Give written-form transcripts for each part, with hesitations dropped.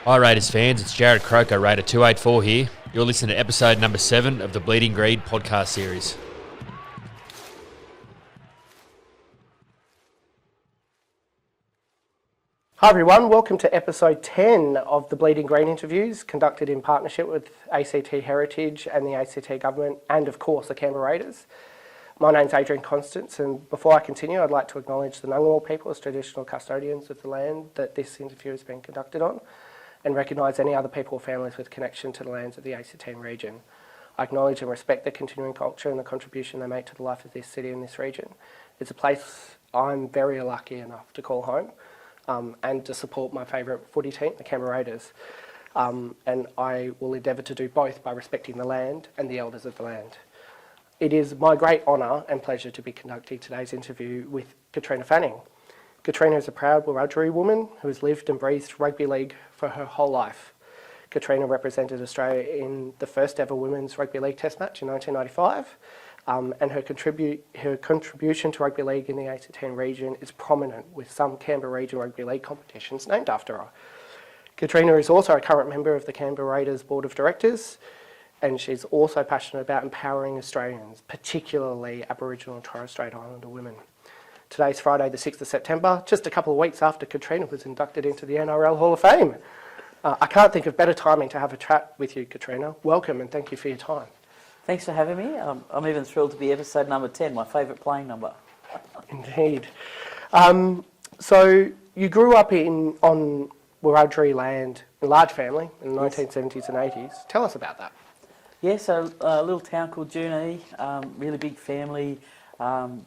Hi Raiders fans, it's Jared Croker, Raider 284 here. You're listening to episode number 7 of the Bleeding Green podcast series. Hi everyone, welcome to episode 10 of the Bleeding Green interviews, conducted in partnership with ACT Heritage and the ACT Government and of course the Canberra Raiders. My name's Adrian Constance, and before I continue I'd like to acknowledge the Ngunnawal people as traditional custodians of the land that this interview has been conducted on, and recognise any other people or families with connection to the lands of the ACT region. I acknowledge and respect their continuing culture and the contribution they make to the life of this city and this region. It's a place I'm very lucky enough to call home, and to support my favourite footy team, the Canberra Raiders. And I will endeavour to do both by respecting the land and the elders of the land. It is my great honour and pleasure to be conducting today's interview with Katrina Fanning. Katrina is a proud Wurundjeri woman who has lived and breathed rugby league for her whole life. Katrina represented Australia in the first ever women's rugby league test match in 1995, and her contribution to rugby league in the ACT region is prominent, with some Canberra region rugby league competitions named after her. Katrina is also a current member of the Canberra Raiders Board of Directors, and she's also passionate about empowering Australians, particularly Aboriginal and Torres Strait Islander women. Today's Friday the 6th of September, just a couple of weeks after Katrina was inducted into the NRL Hall of Fame. I can't think of better timing to have a chat with you, Katrina. Welcome and thank you for your time. Thanks for having me. I'm even thrilled to be episode number 10, my favourite playing number. Indeed. So you grew up on Wurundjeri land, a large family in the 1970s and 80s. Tell us about that. Yeah, so a little town called Junee, really big family,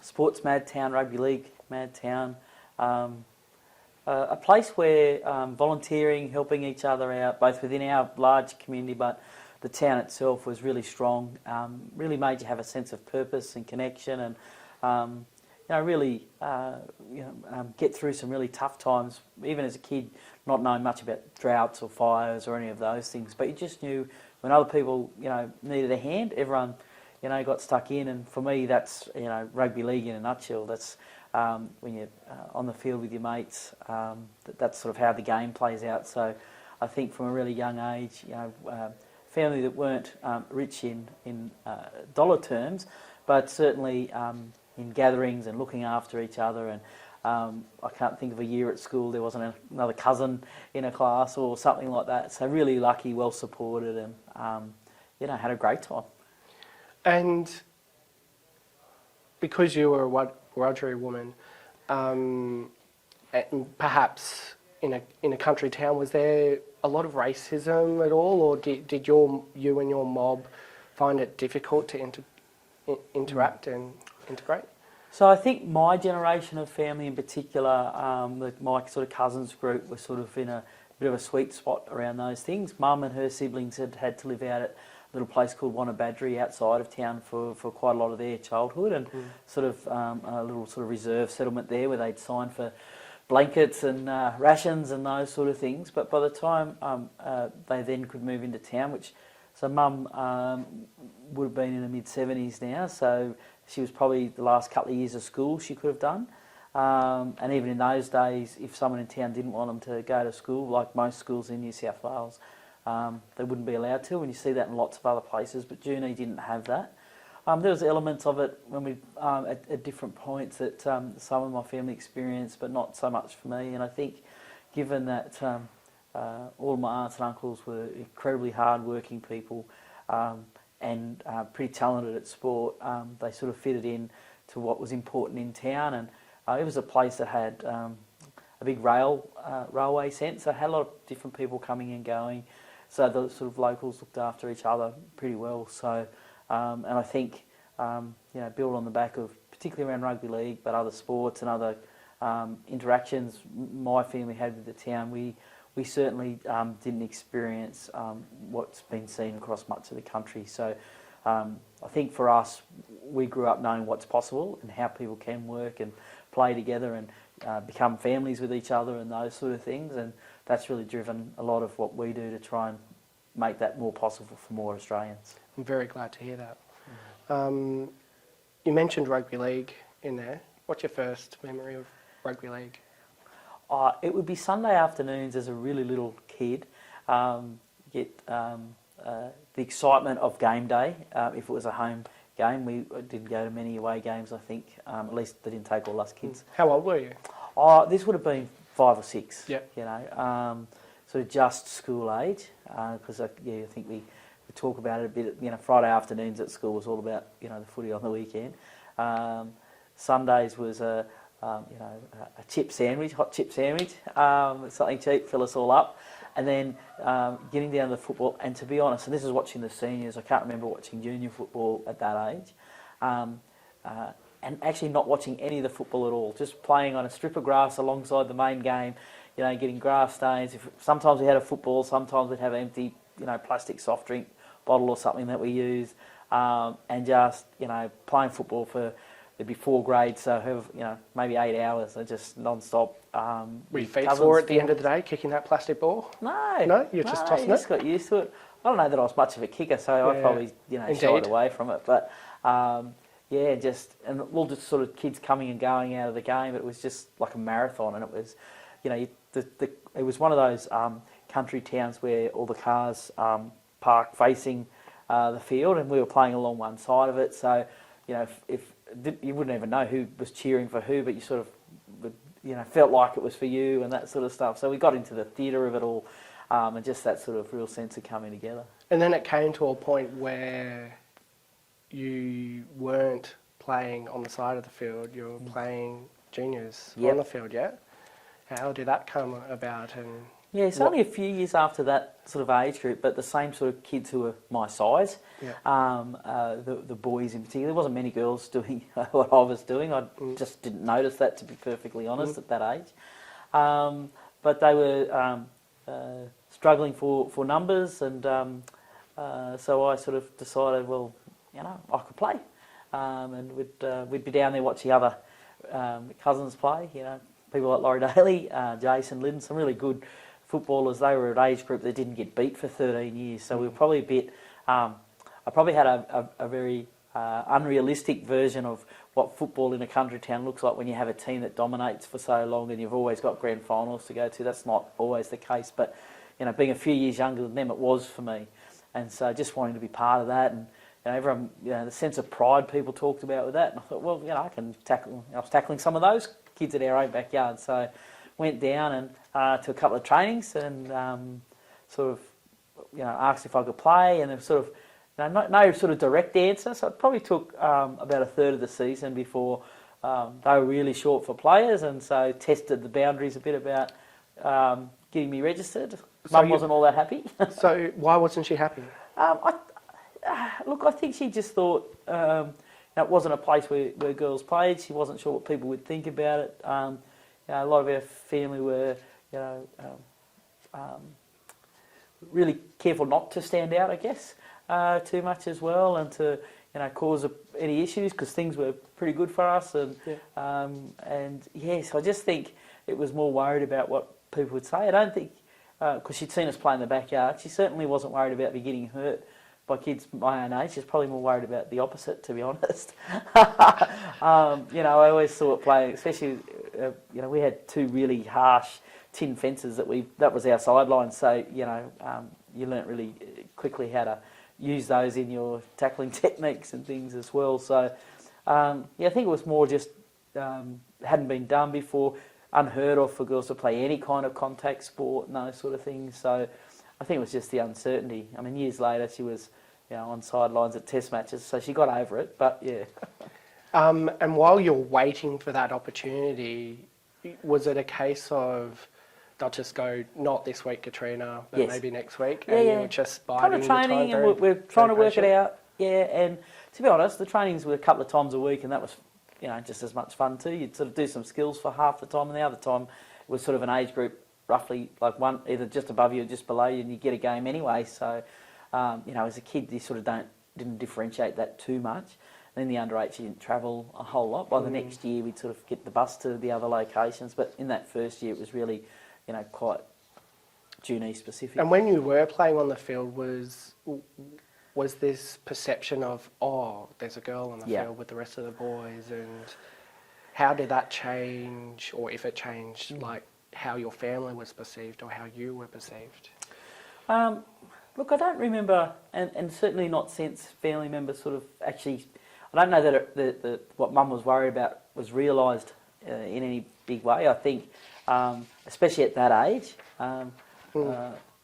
sports mad town, rugby league mad town. A place where volunteering, helping each other out, both within our large community, but the town itself was really strong, really made you have a sense of purpose and connection, and really get through some really tough times, even as a kid, not knowing much about droughts or fires or any of those things. But you just knew when other people, needed a hand, everyone, got stuck in. And for me, that's, rugby league in a nutshell. That's when you're on the field with your mates, that's sort of how the game plays out. So I think from a really young age, family that weren't rich in dollar terms, but certainly in gatherings and looking after each other. And I can't think of a year at school there wasn't another cousin in a class or something like that. So really lucky, well supported, and had a great time. And because you were a Wurundjeri woman, and perhaps in a country town, was there a lot of racism at all, or did you and your mob find it difficult to interact and integrate? So I think my generation of family in particular, my sort of cousins group, was sort of in a bit of a sweet spot around those things. Mum and her siblings had to live out at a little place called Wannabadgery outside of town for quite a lot of their childhood, and sort of a little sort of reserve settlement there where they'd sign for blankets and rations and those sort of things. But by the time they then could move into town, so Mum would have been in the mid-70s now, so she was probably the last couple of years of school she could have done. And even in those days, if someone in town didn't want them to go to school, like most schools in New South Wales, they wouldn't be allowed to, and you see that in lots of other places, but Junee didn't have that. There was elements of it when we at different points that some of my family experienced, but not so much for me. And I think given that all my aunts and uncles were incredibly hard-working people and pretty talented at sport, they sort of fitted in to what was important in town. And it was a place that had a big railway sense. So it had a lot of different people coming and going. So the sort of locals looked after each other pretty well. So, and I think, build on the back of, particularly around rugby league, but other sports and other interactions my family had with the town, we certainly didn't experience what's been seen across much of the country. So I think for us, we grew up knowing what's possible and how people can work and play together and become families with each other and those sort of things. And that's really driven a lot of what we do to try and make that more possible for more Australians. I'm very glad to hear that. You mentioned rugby league in there. What's your first memory of rugby league? It would be Sunday afternoons as a really little kid. get the excitement of game day. If it was a home game, we didn't go to many away games, I think. At least they didn't take all us kids. How old were you? Oh, this would have been 5 or 6. Yep. You know, sort of just school age. Because I think we talk about it a bit. You know, Friday afternoons at school was all about the footy on the weekend. Sundays was a chip sandwich, hot chip sandwich, something cheap, fill us all up. And then getting down to the football, and to be honest, and this is watching the seniors, I can't remember watching junior football at that age, and actually not watching any of the football at all, just playing on a strip of grass alongside the main game, getting grass stains. Sometimes we had a football, sometimes we'd have an empty, plastic soft drink bottle or something that we used, and just, playing football for, there'd be 4 grades, so maybe 8 hours, just non-stop. Were you feet sore at the end of the day, kicking that plastic ball? No, you're just tossing it. Just got used to it. I don't know that I was much of a kicker, so I probably shied away from it. But and all just sort of kids coming and going out of the game. It was just like a marathon, and it was, it was one of those country towns where all the cars park facing the field, and we were playing along one side of it. So, if you wouldn't even know who was cheering for who, but you sort of felt like it was for you and that sort of stuff. So we got into the theatre of it all, and just that sort of real sense of coming together. And then it came to a point where you weren't playing on the side of the field, you were playing juniors on the field, yeah? How did that come about? And yeah, it's only a few years after that sort of age group, but the same sort of kids who were my size, the boys in particular. There wasn't many girls doing what I was doing. I just didn't notice that, to be perfectly honest, at that age. But they were struggling for numbers, and so I sort of decided, well, I could play. And we'd be down there watching other cousins play, people like Laurie Daly, Jason Lydon, some really good footballers. They were an age group that didn't get beat for 13 years, so we were probably a bit. I probably had a very unrealistic version of what football in a country town looks like when you have a team that dominates for so long and you've always got grand finals to go to. That's not always the case, but being a few years younger than them, it was for me, and so just wanting to be part of that, and everyone, the sense of pride people talked about with that, and I thought, well, I can tackle. I was tackling some of those kids at our own backyard, so went down and to a couple of trainings and sort of asked if I could play, and there was sort of no sort of direct answer. So it probably took about a third of the season before they were really short for players, and so tested the boundaries a bit about getting me registered. Mum wasn't all that happy. So why wasn't she happy? Look, I think she just thought it wasn't a place where girls played. She wasn't sure what people would think about it. A lot of our family were, really careful not to stand out, I guess, too much as well, and to, cause any issues, because things were pretty good for us. And so I just think it was more worried about what people would say. I don't think, because she'd seen us play in the backyard, she certainly wasn't worried about me getting hurt by kids my own age. She's probably more worried about the opposite, to be honest. I always thought playing, especially, we had 2 really harsh tin fences that was our sideline. So, you learnt really quickly how to use those in your tackling techniques and things as well. So, I think it was more just hadn't been done before, unheard of for girls to play any kind of contact sport and those sort of things. So, I think it was just the uncertainty. I mean, years later, she was, on sidelines at test matches, so she got over it, but yeah. And while you're waiting for that opportunity, was it a case of, they'll just go, not this week, Katrina, but maybe next week, and you were just biding the time? Training, and we're trying to work it out, and to be honest, the trainings were a couple of times a week, and that was, just as much fun too. You'd sort of do some skills for half the time, and the other time it was sort of an age group roughly like one, either just above you or just below you, and you get a game anyway. So, as a kid, you sort of didn't differentiate that too much. And then the under-8s, you didn't travel a whole lot. By the next year, we'd sort of get the bus to the other locations. But in that first year, it was really, quite junior specific. And when you were playing on the field, was this perception of, there's a girl on the field with the rest of the boys, and how did that change, or if it changed, like how your family was perceived or how you were perceived? Look, I don't remember, and certainly not since family members sort of actually. I don't know that what Mum was worried about was realised in any big way. I think, especially at that age, a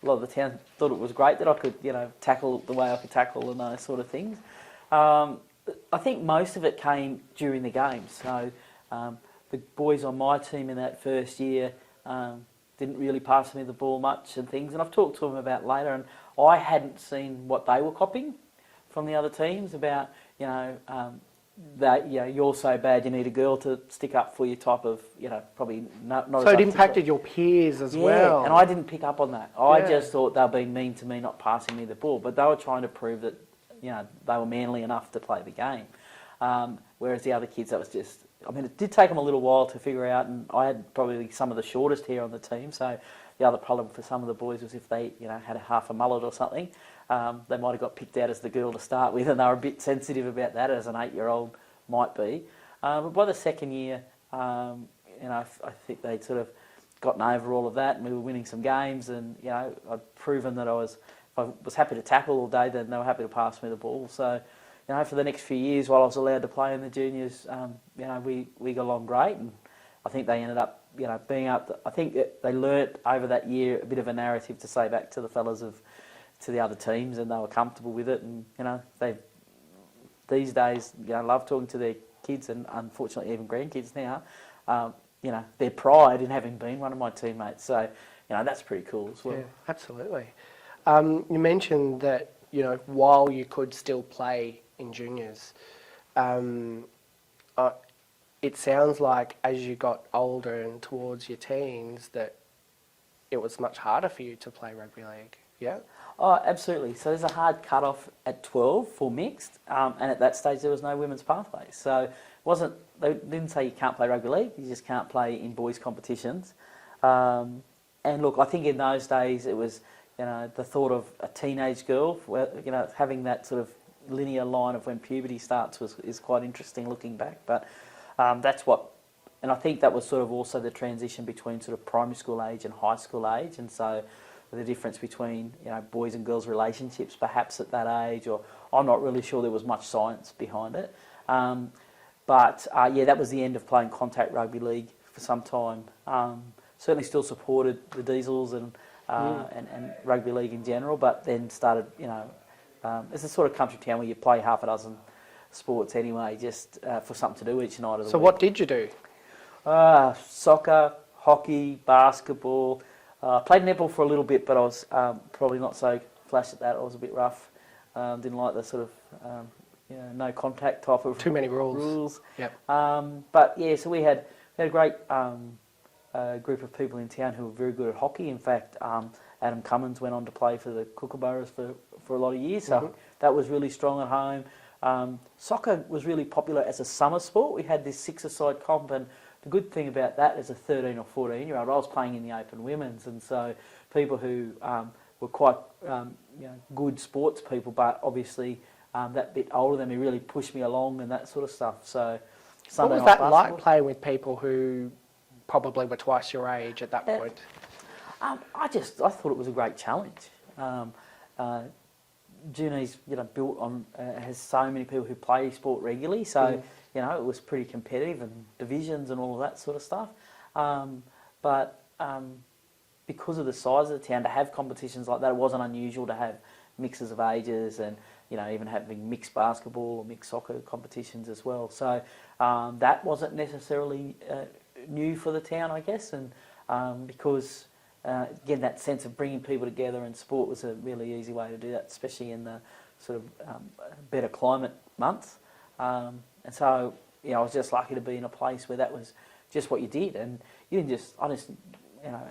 lot of the town thought it was great that I could, tackle the way I could tackle and those sort of things. I think most of it came during the games. So the boys on my team in that first year didn't really pass me the ball much and things. And I've talked to them about later, and I hadn't seen what they were copying from the other teams about, that you're so bad you need a girl to stick up for you type of, probably not. So it impacted your peers as well. And I didn't pick up on that. I just thought they were being mean to me, not passing me the ball. But they were trying to prove that, they were manly enough to play the game. Whereas the other kids, that was just. I mean, it did take them a little while to figure out, and I had probably some of the shortest hair on the team. So the other problem for some of the boys was if they, had a half a mullet or something, they might have got picked out as the girl to start with, and they were a bit sensitive about that, as an 8-year-old might be. But by the second year, I think they'd sort of gotten over all of that, and we were winning some games, and I'd proven that if I was happy to tackle all day, then they were happy to pass me the ball. So, for the next few years, while I was allowed to play in the juniors, we got along great, and I think they ended up, being up. I think they learnt over that year a bit of a narrative to say back to the fellas to the other teams, and they were comfortable with it. And they these days, love talking to their kids, and unfortunately even grandkids now. Their pride in having been one of my teammates. So, that's pretty cool as well. Yeah, absolutely. You mentioned that while you could still play in juniors, it sounds like as you got older and towards your teens that it was much harder for you to play rugby league. Yeah. Oh, absolutely. So there's a hard cut-off at 12 for mixed, and at that stage there was no women's pathway. So they didn't say you can't play rugby league, you just can't play in boys' competitions. And look, I think in those days it was, the thought of a teenage girl, having that sort of linear line of when puberty starts is quite interesting looking back. But that's what, and I think that was sort of also the transition between sort of primary school age and high school age, and so the difference between boys and girls relationships perhaps at that age, or I'm not really sure there was much science behind it. But that was the end of playing contact rugby league for some time. Certainly still supported the Diesels and rugby league in general, but then started, it's a sort of country town where you play half a dozen sports anyway, just for something to do each night of the week. So what did you do? Soccer, hockey, basketball. Played netball for a little bit, but I was probably not so flash at that. I was a bit rough. Didn't like the sort of no contact type of too many rules. Yep. So we had a great group of people in town who were very good at hockey. In fact, Adam Cummins went on to play for the Kookaburras for a lot of years, so that was really strong at home. Soccer was really popular as a summer sport. We had this six-a-side comp, and the good thing about that as a 13 or 14-year-old, I was playing in the open women's, and so people who were quite good sports people, but obviously that bit older than me really pushed me along and that sort of stuff. So what was that like, playing with people who probably were twice your age at that point? I thought it was a great challenge. Junior's built on has so many people who play sport regularly, so it was pretty competitive, and divisions and all of that sort of stuff. But because of the size of the town, to have competitions like that, it wasn't unusual to have mixes of ages, and even having mixed basketball or mixed soccer competitions as well. So that wasn't necessarily new for the town, I guess, and because again, that sense of bringing people together in sport was a really easy way to do that, especially in the sort of better climate months. And so, I was just lucky to be in a place where that was just what you did, and you didn't just, and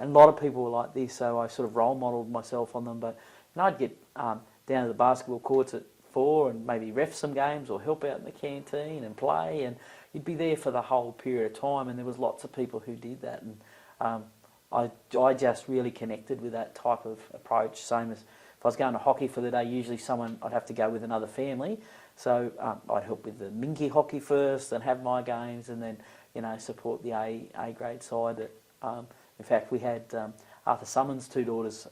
a lot of people were like this, so I sort of role modelled myself on them. But I'd get down to the basketball courts at 4 and maybe ref some games or help out in the canteen and play, and you'd be there for the whole period of time, and there was lots of people who did that, and I just really connected with that type of approach. Same as if I was going to hockey for the day, usually I'd have to go with another family. So I'd help with the Minky hockey first and have my games, and then support the A grade side. In fact, we had Arthur Summons' two daughters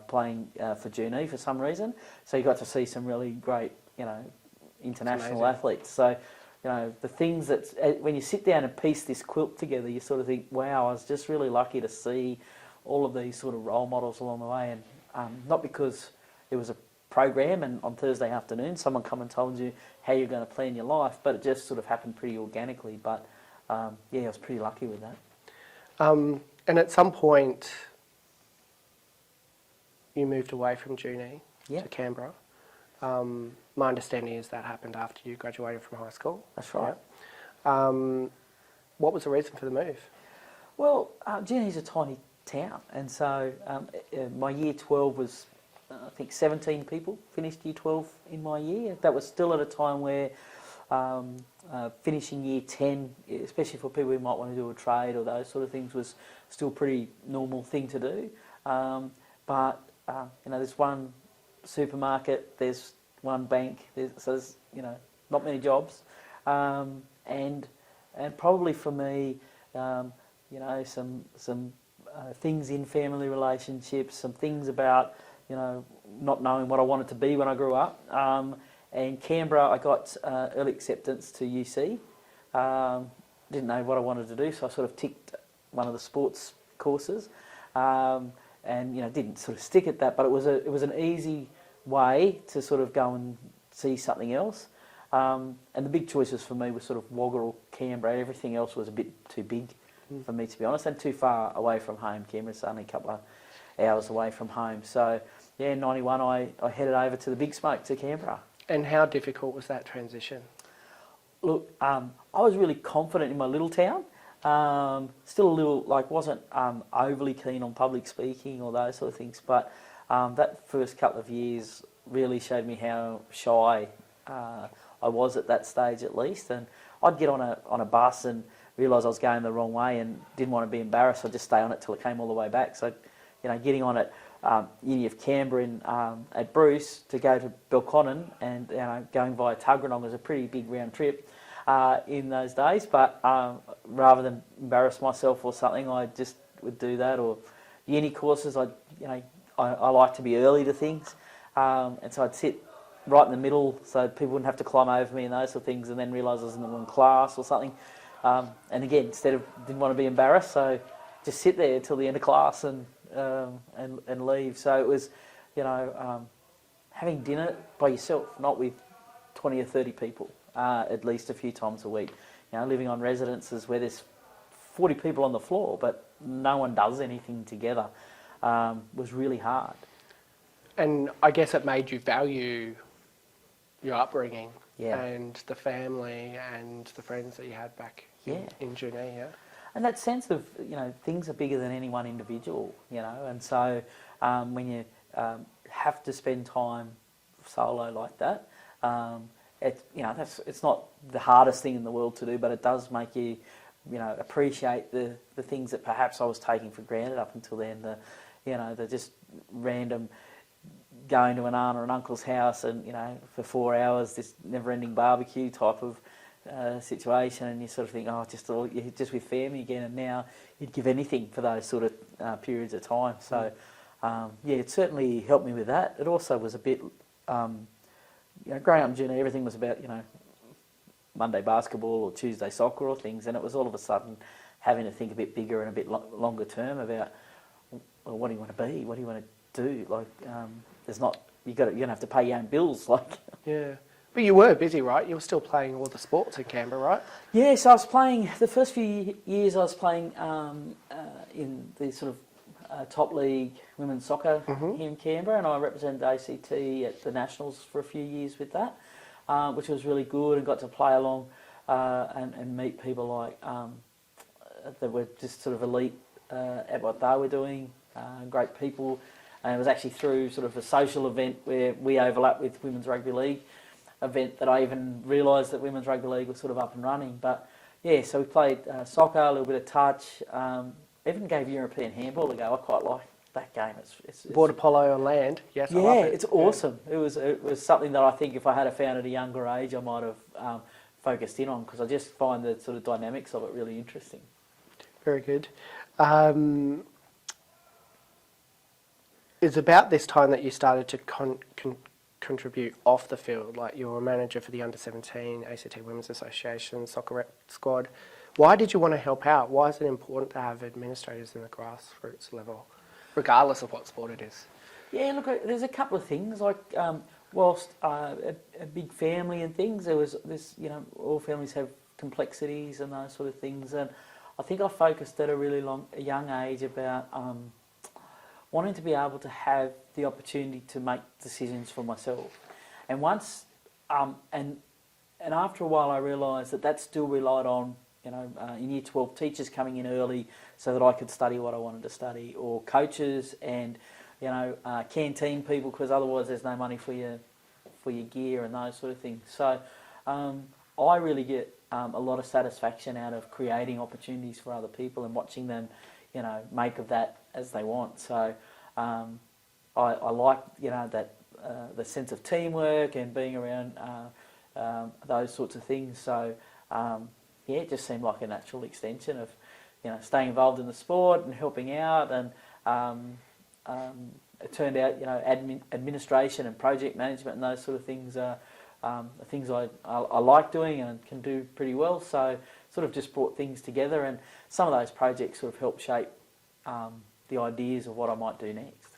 playing for Junee for some reason. So you got to see some really great, international athletes. So, the things that, when you sit down and piece this quilt together, you sort of think, wow, I was just really lucky to see all of these sort of role models along the way. And not because it was a program and on Thursday afternoon someone come and told you how you're going to plan your life, but it just sort of happened pretty organically. But, I was pretty lucky with that. And at some point, you moved away from Junee to Canberra. My understanding is that happened after you graduated from high school. That's right. Yeah. What was the reason for the move? Well, Junee's a tiny town, and so my year 12 was, I think, 17 people finished year 12 in my year. That was still at a time where finishing year 10, especially for people who might want to do a trade or those sort of things, was still a pretty normal thing to do. But there's one supermarket, there's one bank, there's not many jobs, and probably for me, some things in family relationships, some things about not knowing what I wanted to be when I grew up. And Canberra, I got early acceptance to UC. Didn't know what I wanted to do, so I sort of ticked one of the sports courses, and didn't sort of stick at that. But it was an easy way to sort of go and see something else. And the big choices for me were sort of Wagga or Canberra. Everything else was a bit too big for me, to be honest, and too far away from home. Canberra's only a couple of hours away from home. So, in 91, I headed over to the big smoke to Canberra. And how difficult was that transition? Look, I was really confident in my little town. Still a little, wasn't overly keen on public speaking or those sort of things, but that first couple of years really showed me how shy I was at that stage, at least. And I'd get on a bus and realise I was going the wrong way and didn't want to be embarrassed. I'd just stay on it till it came all the way back. So, getting on at Uni of Canberra at Bruce to go to Belconnen and going via Tuggeranong was a pretty big round trip in those days. But rather than embarrass myself or something, I just would do that. Or uni courses, I like to be early to things, and so I'd sit right in the middle so people wouldn't have to climb over me and those sort of things, and then realise I was in the wrong class or something. And again, didn't want to be embarrassed, so just sit there till the end of class and leave. So it was, having dinner by yourself, not with 20 or 30 people, at least a few times a week. Living on residences where there's 40 people on the floor, but no one does anything together, was really hard. And I guess it made you value your upbringing Yeah. and the family and the friends that you had back in Junee, yeah? And that sense of, things are bigger than any one individual, and so when you have to spend time solo like that, it's not the hardest thing in the world to do, but it does make you, appreciate the things that perhaps I was taking for granted up until then, the just random going to an aunt or an uncle's house and, for 4 hours, this never-ending barbecue type of situation, and you sort of think, you're just with family again, and now you'd give anything for those sort of periods of time. So, it certainly helped me with that. It also was a bit, growing up in Junee, everything was about, Monday basketball or Tuesday soccer or things, and it was all of a sudden having to think a bit bigger and a bit longer term about, well, what do you want to be? What do you want to do? You're going to have to pay your own bills, Yeah. But you were busy, right? You were still playing all the sports in Canberra, right? Yeah, so I was playing, the first few years I was playing in the sort of top league women's soccer here in Canberra, and I represented ACT at the Nationals for a few years with that, which was really good, and got to play along and meet people that were just sort of elite at what they were doing, great people. And it was actually through sort of a social event where we overlapped with Women's Rugby League event that I even realised that Women's Rugby League was sort of up and running. But yeah, so we played soccer, a little bit of touch, even gave European handball a go. I quite like that game. It's Border polo on land, yes, yeah, I love it. it's awesome. Yeah. It was something that I think if I had found at a younger age, I might have focused in on, because I just find the sort of dynamics of it really interesting. Very good. it's about this time that you started to contribute off the field, like you were a manager for the Under-17 ACT Women's Association soccer rep squad. Why did you want to help out? Why is it important to have administrators in the grassroots level, regardless of what sport it is? Yeah, look, there's a couple of things. Like, whilst a big family and things, there was this, all families have complexities and those sort of things. And I think I focused at a young age about wanting to be able to have the opportunity to make decisions for myself. And once, and after a while, I realised that still relied on, in Year 12, teachers coming in early so that I could study what I wanted to study, or coaches and canteen people, because otherwise there's no money for your gear and those sort of things. So I really get a lot of satisfaction out of creating opportunities for other people and watching them, make of that as they want. So I like that the sense of teamwork and being around those sorts of things. So it just seemed like a natural extension of staying involved in the sport and helping out. And it turned out administration and project management and those sort of things are things I like doing and can do pretty well. So sort of just brought things together, and some of those projects sort of helped shape the ideas of what I might do next.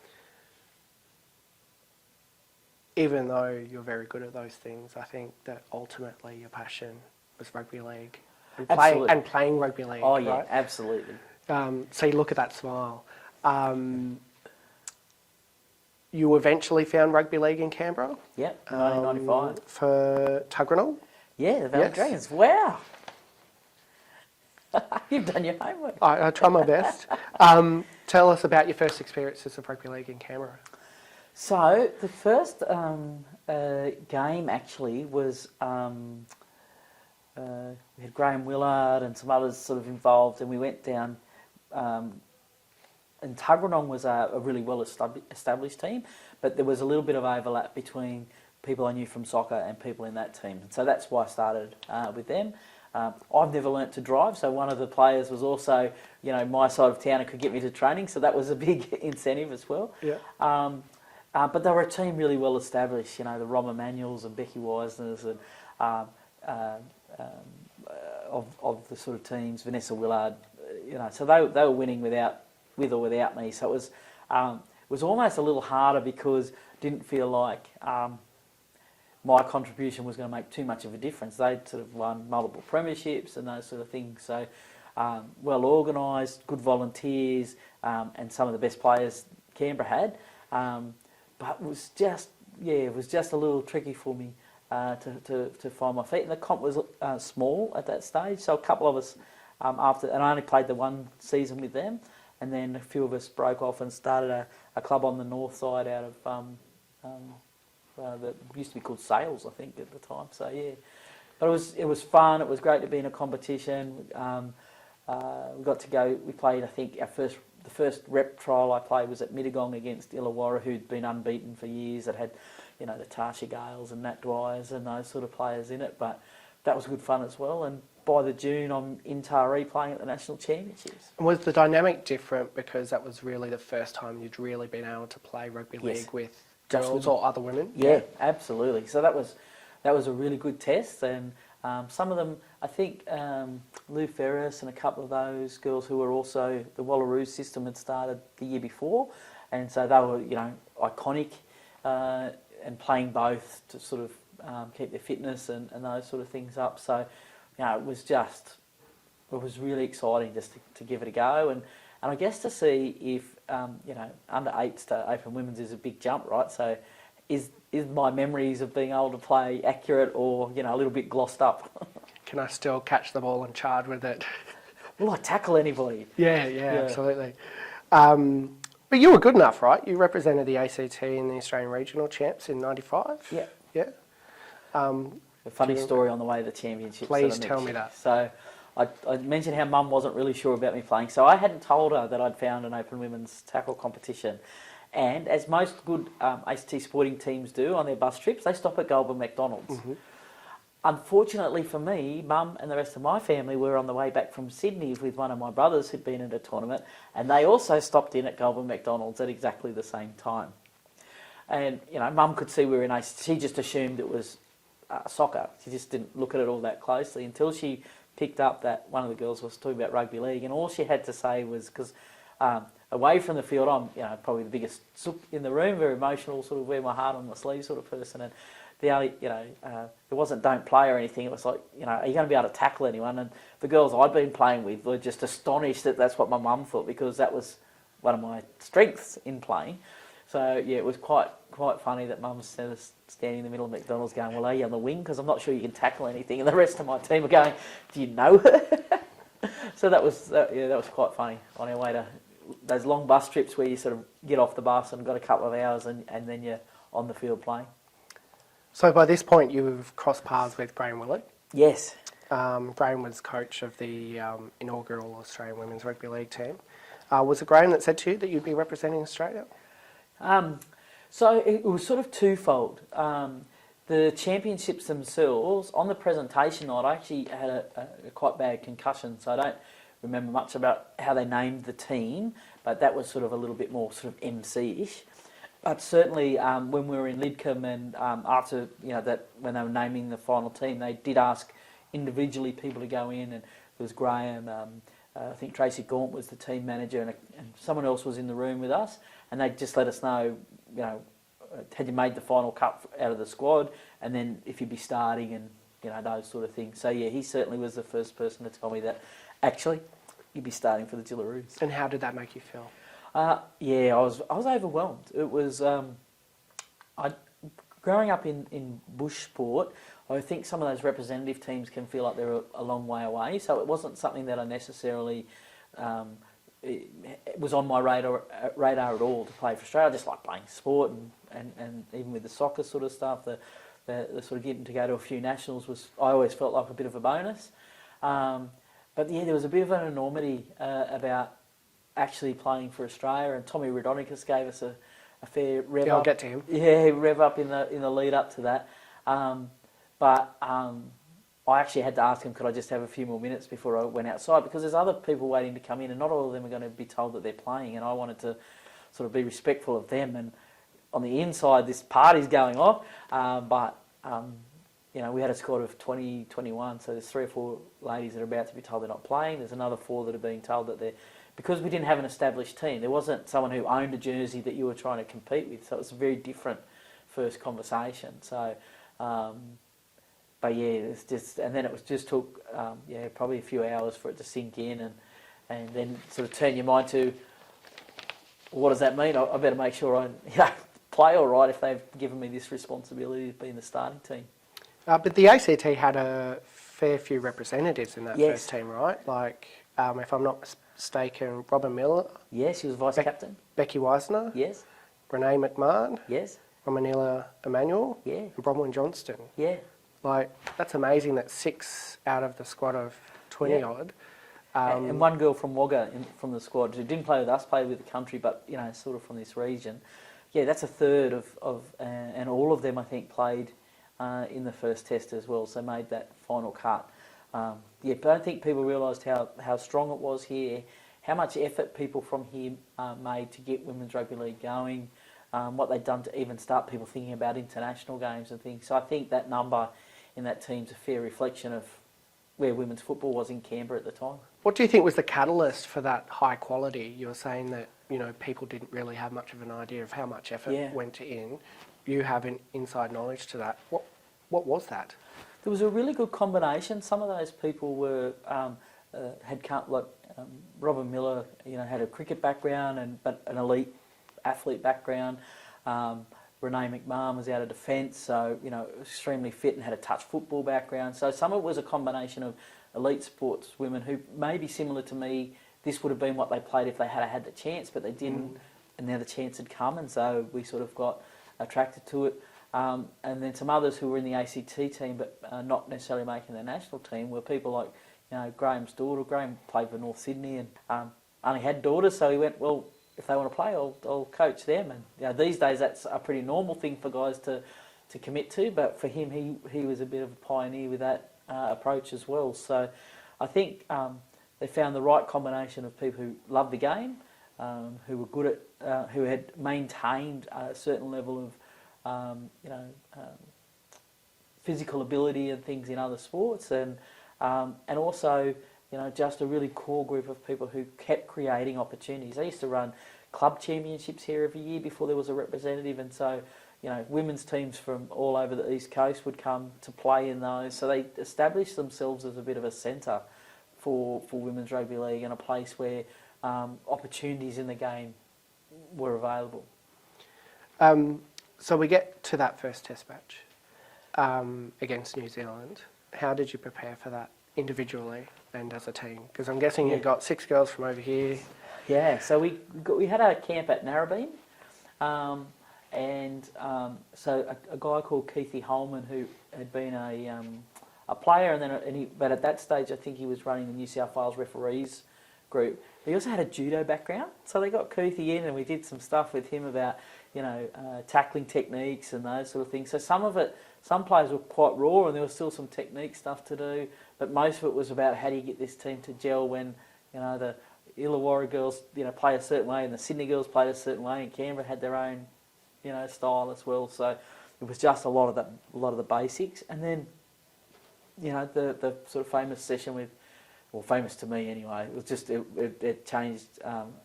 Even though you're very good at those things, I think that ultimately your passion was rugby league and playing rugby league. Oh yeah, right? Absolutely. So you look at that smile. You eventually found rugby league in Canberra? Yep, 1995. For Tuggeranong? Yeah, the Valley Dragons. Wow. You've done your homework. I try my best. Tell us about your first experiences of rugby league in Canberra. So the first game actually was we had Graham Willard and some others sort of involved, and we went down. And Tuggeranong was a really well-established team, but there was a little bit of overlap between people I knew from soccer and people in that team. So that's why I started with them. I've never learnt to drive, so one of the players was also, my side of town and could get me to training, so that was a big incentive as well. Yeah. But they were a team really well established, the Rom Emanuels and Becky Wisners and of the sort of teams, Vanessa Willard, so they were winning with or without me. So it was almost a little harder because I didn't feel like my contribution was going to make too much of a difference. They'd sort of won multiple premierships and those sort of things. So well organised, good volunteers, and some of the best players Canberra had. But it was just a little tricky for me to find my feet. And the comp was small at that stage, so a couple of us and I only played the one season with them. And then a few of us broke off and started a club on the north side out of that used to be called Sales, I think, at the time. So yeah, but it was fun. It was great to be in a competition. We got to go. We played. I think the first rep trial I played was at Mittagong against Illawarra, who'd been unbeaten for years. That had the Tasha Gales and Nat Dwyers and those sort of players in it. But that was good fun as well. And by the June, I'm in Taree playing at the National Championships. And was the dynamic different because that was really the first time you'd really been able to play rugby league with girls or other women? Yeah, absolutely. So that was a really good test, and some of them, I think, Lou Ferris and a couple of those girls who were also, the Jillaroo system had started the year before, and so they were, iconic, and playing both to sort of keep their fitness and those sort of things up. So, it was really exciting just to give it a go, and I guess to see if, under 8s to open women's is a big jump, right? So is my memories of being able to play accurate or, a little bit glossed up? Can I still catch the ball and charge with it? Will I tackle anybody? Yeah, absolutely. But you were good enough, right? You represented the ACT in the Australian Regional Champs in 95? Yeah. Yeah. A funny story on the way to the championships. Please tell me that. So I mentioned how Mum wasn't really sure about me playing, so I hadn't told her that I'd found an open women's tackle competition. And as most good ACT sporting teams do on their bus trips, they stop at Goulburn McDonald's. Mm-hmm. unfortunately for me, Mum and the rest of my family were on the way back from Sydney with one of my brothers who'd been at a tournament, and they also stopped in at Goulburn McDonald's at exactly the same time. And, Mum could see we were in ACT. She just assumed it was soccer. She just didn't look at it all that closely until she picked up that one of the girls was talking about rugby league, and all she had to say was, because away from the field, I'm probably the biggest sook in the room, very emotional, sort of wear my heart on my sleeve sort of person, and the only, it wasn't don't play or anything. It was like, are you going to be able to tackle anyone? And the girls I'd been playing with were just astonished that that's what my mum thought, because that was one of my strengths in playing. So yeah, it was quite funny that Mum was standing in the middle of McDonald's going, well, are you on the wing? Because I'm not sure you can tackle anything. And the rest of my team are going, do you know her? So that was quite funny on our way to those long bus trips where you sort of get off the bus and got a couple of hours and then you're on the field playing. So by this point, you've crossed paths with Graham Willett. Yes. Graham was coach of the inaugural Australian Women's Rugby League team. Was it Graham that said to you that you'd be representing Australia? So it was sort of twofold. The championships themselves, on the presentation night, I actually had a quite bad concussion, so I don't remember much about how they named the team, but that was sort of a little bit more sort of MC-ish. But certainly when we were in Lidcombe and after, that when they were naming the final team, they did ask individually people to go in, and it was Graham, I think Tracy Gaunt was the team manager, and someone else was in the room with us, and they just let us know, had you made the final cut out of the squad, and then if you'd be starting and, those sort of things. So yeah, he certainly was the first person to tell me that actually you'd be starting for the Jillaroos. And how did that make you feel? Yeah, I was overwhelmed. It was growing up in bush sport. I think some of those representative teams can feel like they're a long way away. So it wasn't something that I necessarily it was on my radar at all to play for Australia. I just like playing sport and even with the soccer sort of stuff, the sort of getting to go to a few nationals I always felt like a bit of a bonus. But yeah, there was a bit of an enormity about actually playing for Australia, and Tommy Rhodonicus gave us a fair rev up. Yeah, I'll get to him. Yeah, rev up in the lead up to that. But I actually had to ask him, could I just have a few more minutes before I went outside, because there's other people waiting to come in, and not all of them are going to be told that they're playing, and I wanted to sort of be respectful of them. And on the inside, this party's going on, but we had a squad of 20, 21, so there's 3 or 4 ladies that are about to be told they're not playing. There's another 4 that are being told that they're... Because we didn't have an established team, there wasn't someone who owned a jersey that you were trying to compete with, so it was a very different first conversation. So, but yeah, it's just... And then it was just took, probably a few hours for it to sink in and then sort of turn your mind to, what does that mean? I better make sure I play all right if they've given me this responsibility to be in the starting team. But the ACT had a fair few representatives in that Yes. first team, right? Like, if I'm not mistaken, Robin Miller. Yes, she was vice-captain. Becky Weisner. Yes. Renee McMahon. Yes. Romanilla Emanuel. Yeah. And Bronwyn Johnston. Yeah. Like, that's amazing that 6 out of the squad of 20-odd. And one girl from Wagga from the squad who didn't play with us, played with the country, but, sort of from this region. Yeah, that's a third of and all of them, I think, played in the first test as well, so made that final cut. But I don't think people realised how strong it was here, how much effort people from here made to get Women's Rugby League going, what they'd done to even start people thinking about international games and things. So I think that number in that team's a fair reflection of where women's football was in Canberra at the time. What do you think was the catalyst for that high quality? You were saying that, people didn't really have much of an idea of how much effort went in. You have an inside knowledge to that. What was that? There was a really good combination. Some of those people were had come, like Robin Miller, had a cricket background but an elite athlete background. Renee McMahon was out of defence, so extremely fit and had a touch football background. So some of it was a combination of elite sports women who may be similar to me. This would have been what they played if they had the chance, but they didn't, and now the chance had come, and so we sort of got attracted to it. And then some others who were in the ACT team but not necessarily making the national team were people like, Graham's daughter. Graham played for North Sydney and only had daughters, so he went, well, if they want to play, I'll coach them. And these days that's a pretty normal thing for guys to to commit to, but for him, he was a bit of a pioneer with that approach as well. So I think they found the right combination of people who loved the game, who were good at, who had maintained a certain level of, physical ability and things in other sports, and also, just a really core group of people who kept creating opportunities. They used to run club championships here every year before there was a representative, and so, women's teams from all over the East Coast would come to play in those. So they established themselves as a bit of a centre for women's rugby league, and a place where opportunities in the game were available. So we get to that first test match against New Zealand. How did you prepare for that individually and as a team? Because I'm guessing you got 6 girls from over here. Yeah, so we had a camp at Narrabeen, so a guy called Keithy Holman, who had been a player, but at that stage I think he was running the New South Wales referees group. He also had a judo background, so they got Keithy in, and we did some stuff with him about tackling techniques and those sort of things. So some players were quite raw, and there was still some technique stuff to do, but most of it was about how do you get this team to gel when the Illawarra girls play a certain way and the Sydney girls played a certain way, and Canberra had their own style as well. So it was just a lot of the basics, and then the sort of famous session with, well, famous to me anyway, it was just it changed,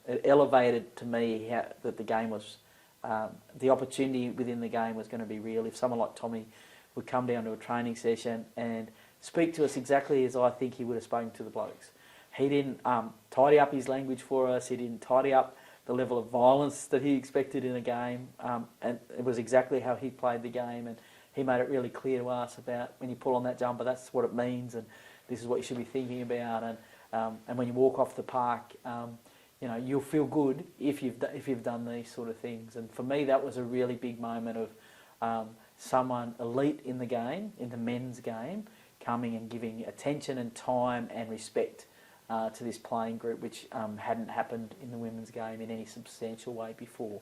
it elevated to me how that the game was, the opportunity within the game was going to be real. If someone like Tommy would come down to a training session and speak to us exactly as I think he would have spoken to the blokes. He didn't tidy up his language for us. He didn't tidy up the level of violence that he expected in a game, and it was exactly how he played the game. And he made it really clear to us about when you pull on that jumper, that's what it means, and this is what you should be thinking about. And when you walk off the park, you'll feel good if you've done these sort of things. And for me, that was a really big moment of someone elite in the game, in the men's game, coming and giving attention and time and respect to this playing group, which hadn't happened in the women's game in any substantial way before.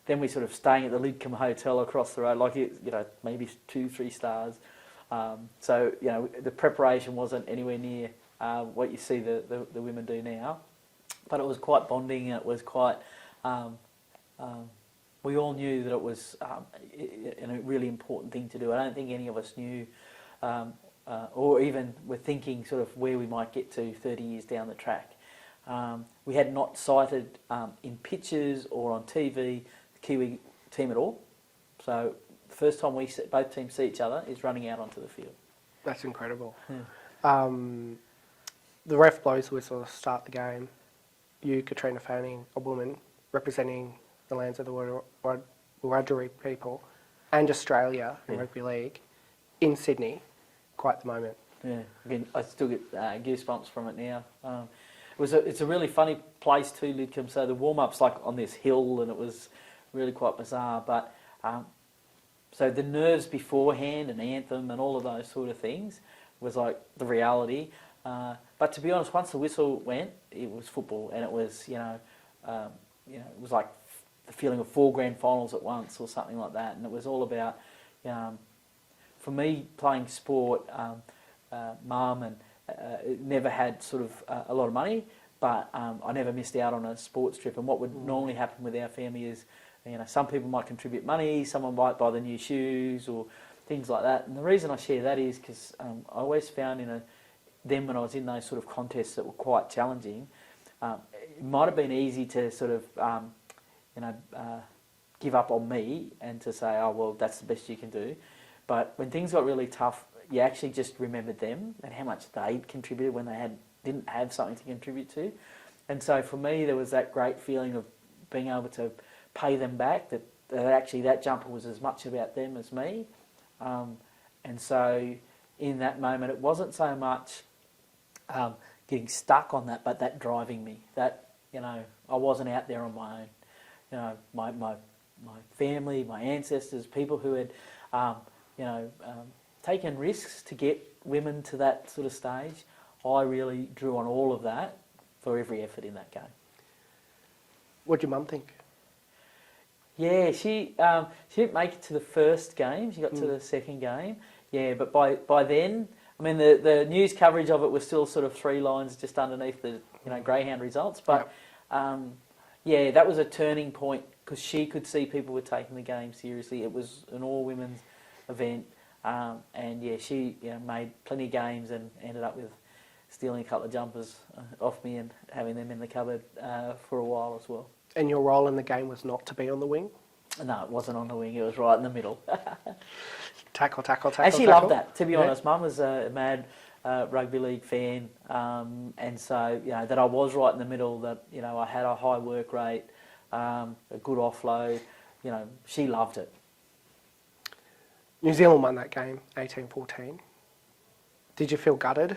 Then we sort of staying at the Lidcombe Hotel across the road, maybe 2-3 stars. So the preparation wasn't anywhere near what you see the women do now, but it was quite bonding. It was quite. We all knew that it was a really important thing to do. I don't think any of us knew. Or even were thinking sort of where we might get to 30 years down the track. We had not sighted in pictures or on TV the Kiwi team at all. So the first time both teams see each other is running out onto the field. That's incredible. Yeah. The ref blows the whistle to start the game. You, Katrina Fanning, a woman representing the lands of the Wiradjuri people and Australia in rugby league in Sydney. Quite the moment. Yeah, again, I still get goosebumps from it now. It's a really funny place too, Lidcombe. So the warm-up's like on this hill, and it was really quite bizarre. But so the nerves beforehand and anthem and all of those sort of things was like the reality. But to be honest, once the whistle went, it was football, and it was it was like the feeling of 4 grand finals at once or something like that, and it was all about. For me, playing sport, Mum and never had sort of a lot of money, but I never missed out on a sports trip. And what would normally happen with our family is, some people might contribute money, someone might buy the new shoes or things like that. And the reason I share that is because I always found then when I was in those sort of contests that were quite challenging, it might have been easy to sort of, give up on me and to say, oh, well, that's the best you can do. But when things got really tough, you actually just remembered them and how much they'd contributed when they didn't have something to contribute to. And so for me, there was that great feeling of being able to pay them back, that actually that jumper was as much about them as me. And so in that moment, it wasn't so much getting stuck on that, but that driving me, that, I wasn't out there on my own. My family, my ancestors, people who had... taken risks to get women to that sort of stage. I really drew on all of that for every effort in that game. What did your mum think? Yeah, she didn't make it to the first game. She got to the second game. Yeah, but by then, I mean, the news coverage of it was still sort of 3 lines just underneath the greyhound results. But yeah, that was a turning point because she could see people were taking the game seriously. It was an all women's event, and yeah, she made plenty of games and ended up with stealing a couple of jumpers off me and having them in the cupboard for a while as well. And your role in the game was not to be on the wing? No, it wasn't on the wing. It was right in the middle. Tackle. And she loved that, to be honest. Mum was a mad rugby league fan, and so that I was right in the middle. That I had a high work rate, a good offload. She loved it. New Zealand won that game, 18-14. Did you feel gutted?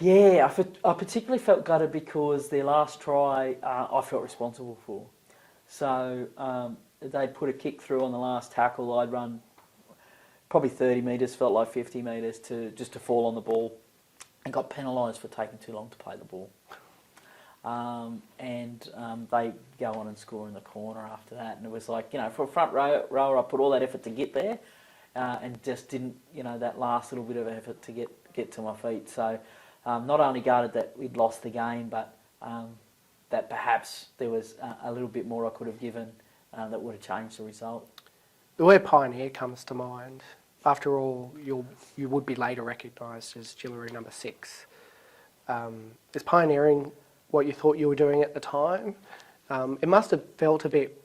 Yeah, I particularly felt gutted because their last try I felt responsible for. So they'd put a kick through on the last tackle. I'd run probably 30 metres, felt like 50 metres to fall on the ball, and got penalised for taking too long to play the ball. And they go on and score in the corner after that. And it was like, for a front rower, I put all that effort to get there, and just didn't, that last little bit of effort to get to my feet. So not only gutted that we'd lost the game, but that perhaps there was a little bit more I could have given that would have changed the result. The word pioneer comes to mind. After all, you would be later recognised as Jillaroo number 6. Is pioneering what you thought you were doing at the time? It must have felt a bit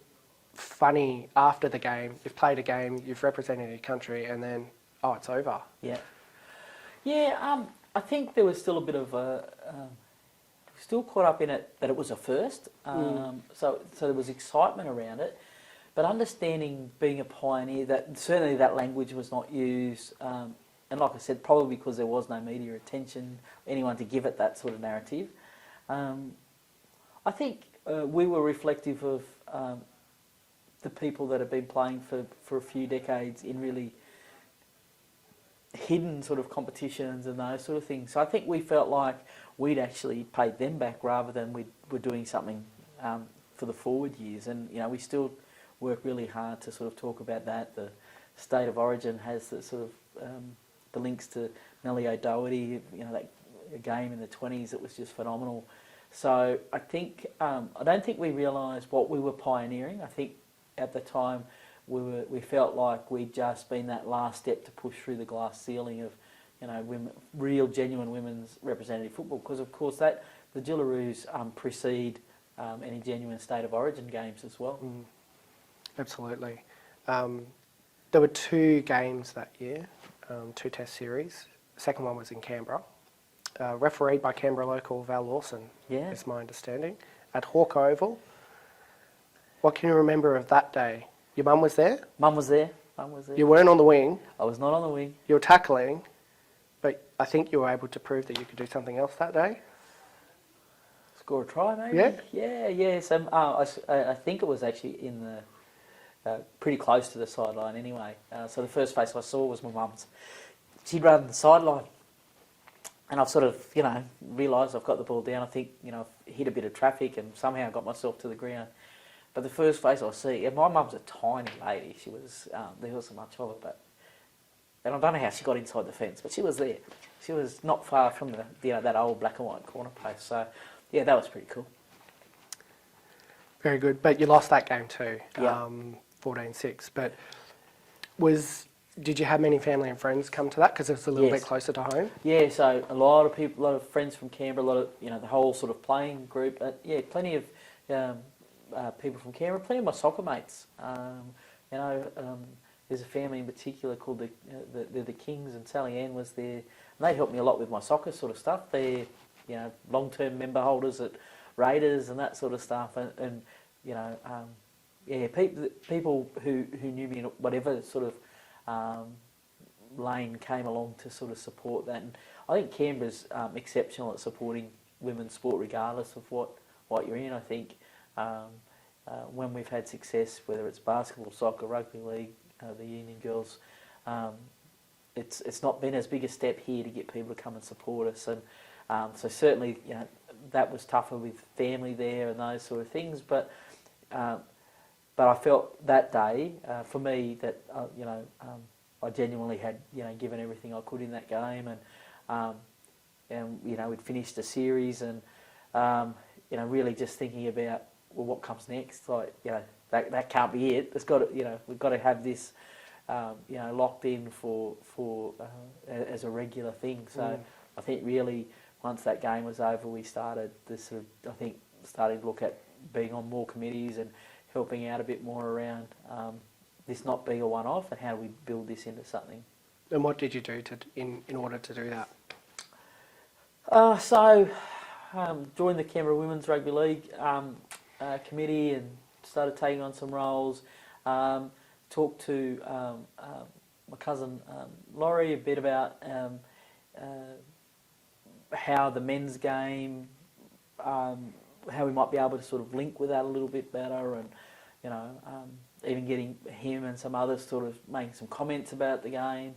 funny after the game. You've played a game, you've represented your country, and then, it's over. Yeah. Yeah, I think there was still a bit of still caught up in it that it was a first. So there was excitement around it. But understanding being a pioneer, that certainly that language was not used. And like I said, probably because there was no media attention, anyone to give it that sort of narrative. I think we were reflective of the people that have been playing for a few decades in really hidden sort of competitions and those sort of things. So I think we felt like we'd actually paid them back rather than we were doing something for the forward years. And we still work really hard to sort of talk about that. The State of Origin has the sort of the links to Nellie O'Doherty, that game in the 20s. It was just phenomenal. So I think I don't think we realised what we were pioneering. I think at the time we felt like we'd just been that last step to push through the glass ceiling of women, real genuine women's representative football. Because of course the Jillaroos precede any genuine State of Origin games as well. Absolutely. There were 2 games that year, 2 test series. The second one was in Canberra. Refereed by Canberra local Val Lawson, is my understanding, at Hawke Oval. What can you remember of that day? Your mum was there? Mum was there. You weren't on the wing. I was not on the wing. You were tackling, but I think you were able to prove that you could do something else that day. Score a try, maybe? Yeah. So I think it was actually in the pretty close to the sideline anyway. So the first face I saw was my mum's. She'd run the sideline. And I've sort of, realised I've got the ball down. I think, I've hit a bit of traffic and somehow got myself to the ground. But the first face I see, and my mum's a tiny lady. She was, there wasn't much of her, and I don't know how she got inside the fence, but she was there. She was not far from that old black and white corner post. So, yeah, that was pretty cool. Very good. But you lost that game too, Yeah. 14-6. But did you have many family and friends come to that because it's a little bit closer to home? Yeah, so a lot of people, a lot of friends from Canberra, a lot of the whole sort of playing group. Plenty of people from Canberra, plenty of my soccer mates. There's a family in particular called the Kings, and Sally Ann was there. And they helped me a lot with my soccer sort of stuff. They're long-term member holders at Raiders and that sort of stuff, and people who knew me in whatever sort of lane came along to sort of support that. And I think Canberra's exceptional at supporting women's sport regardless of what you're in. I think when we've had success, whether it's basketball, soccer, rugby league, the Union Girls, it's not been as big a step here to get people to come and support us. And so certainly that was tougher with family there and those sort of things. But but I felt that day, for me, that I genuinely had given everything I could in that game, and we'd finished the series, and really just thinking about what comes next. Like that can't be it. It's got to, we've got to have this locked in for as a regular thing. So I think really once that game was over, we started this starting to look at being on more committees and helping out a bit more around this not being a one-off, and how do we build this into something. And what did you do in order to do that? Joined the Canberra Women's Rugby League committee and started taking on some roles. Talked to my cousin Laurie a bit about how the men's game, how we might be able to sort of link with that a little bit better, and even getting him and some others sort of making some comments about the game.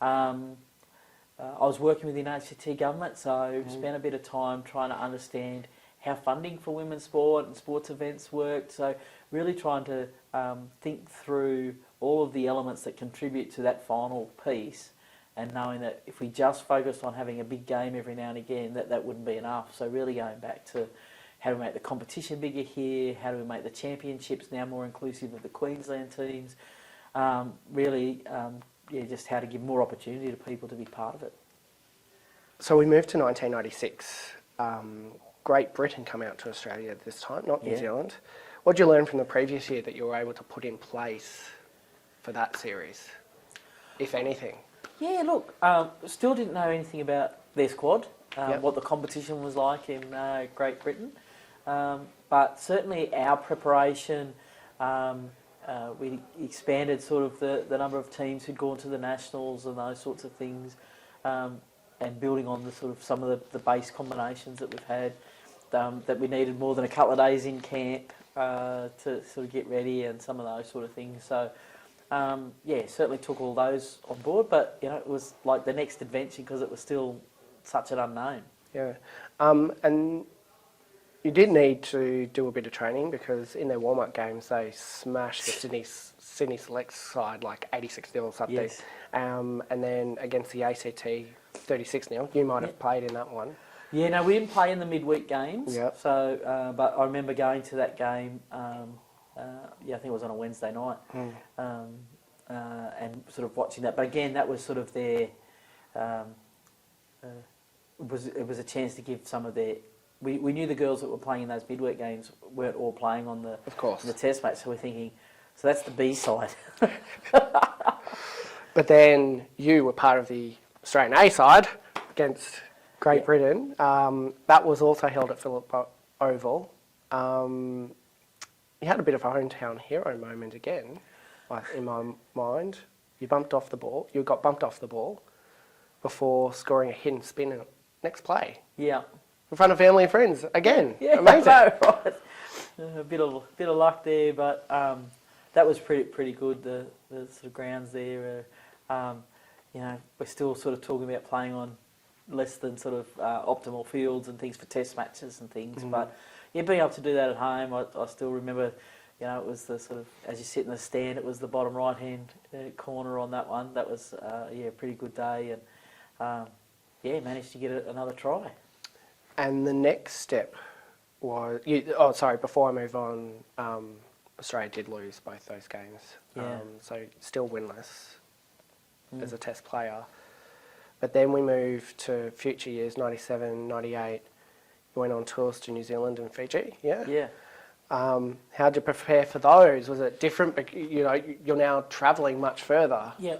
I was working with the ACT government, so spent a bit of time trying to understand how funding for women's sport and sports events worked. So really trying to think through all of the elements that contribute to that final piece, and knowing that if we just focused on having a big game every now and again, that wouldn't be enough. So really going back to how do we make the competition bigger here, how do we make the championships now more inclusive of the Queensland teams, just how to give more opportunity to people to be part of it. So we moved to 1996. Great Britain come out to Australia at this time, not New Zealand. What did you learn from the previous year that you were able to put in place for that series, if anything? Yeah, look, still didn't know anything about their squad, what the competition was like in Great Britain. But certainly our preparation, we expanded sort of the number of teams who'd gone to the Nationals and those sorts of things, and building on the sort of some of the base combinations that we've had, that we needed more than a couple of days in camp to sort of get ready and some of those sort of things. So, certainly took all those on board, but it was like the next adventure because it was still such an unknown. Yeah, and you did need to do a bit of training because in their warm-up games they smashed the Sydney Select side like 86-0 or something. Yes. And then against the ACT 36-0. You might have played in that one. Yeah, no, we didn't play in the midweek games. Yep. So, but I remember going to that game. I think it was on a Wednesday night, and sort of watching that. But again, that was sort of their. It was a chance to give some of their. We knew the girls that were playing in those midweek games weren't all playing on the test match, so we're thinking, so that's the B side. But then you were part of the Australian A side against Great Britain. That was also held at Phillip Oval. You had a bit of a hometown hero moment again, in my mind. You got bumped off the ball before scoring a hidden spin in the next play. Yeah. In front of family and friends again. Yeah, amazing. Right. A bit of luck there, but that was pretty good. The sort of grounds there. We're still sort of talking about playing on less than sort of optimal fields and things for test matches and things. But being able to do that at home, I still remember. It was the sort of as you sit in the stand, it was the bottom right hand corner on that one. That was a pretty good day, and managed to get another try. And the next step was... before I move on, Australia did lose both those games. Yeah. So still winless as a test player. But then we moved to future years, 97, 98. You went on tours to New Zealand and Fiji, yeah? Yeah. How did you prepare for those? Was it different? You're now travelling much further. Yeah.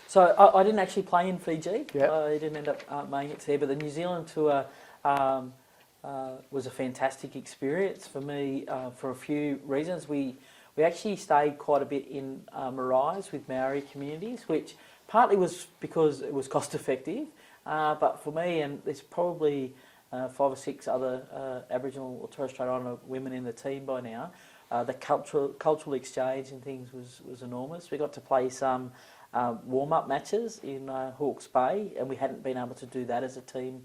So I didn't actually play in Fiji. Yep. I didn't end up making it there, but the New Zealand tour was a fantastic experience for me for a few reasons. We actually stayed quite a bit in Marais with Maori communities, which partly was because it was cost effective, but for me, and there's probably 5 or 6 other Aboriginal or Torres Strait Islander women in the team by now, the cultural exchange and things was enormous. We got to play some warm-up matches in Hawke's Bay, and we hadn't been able to do that as a team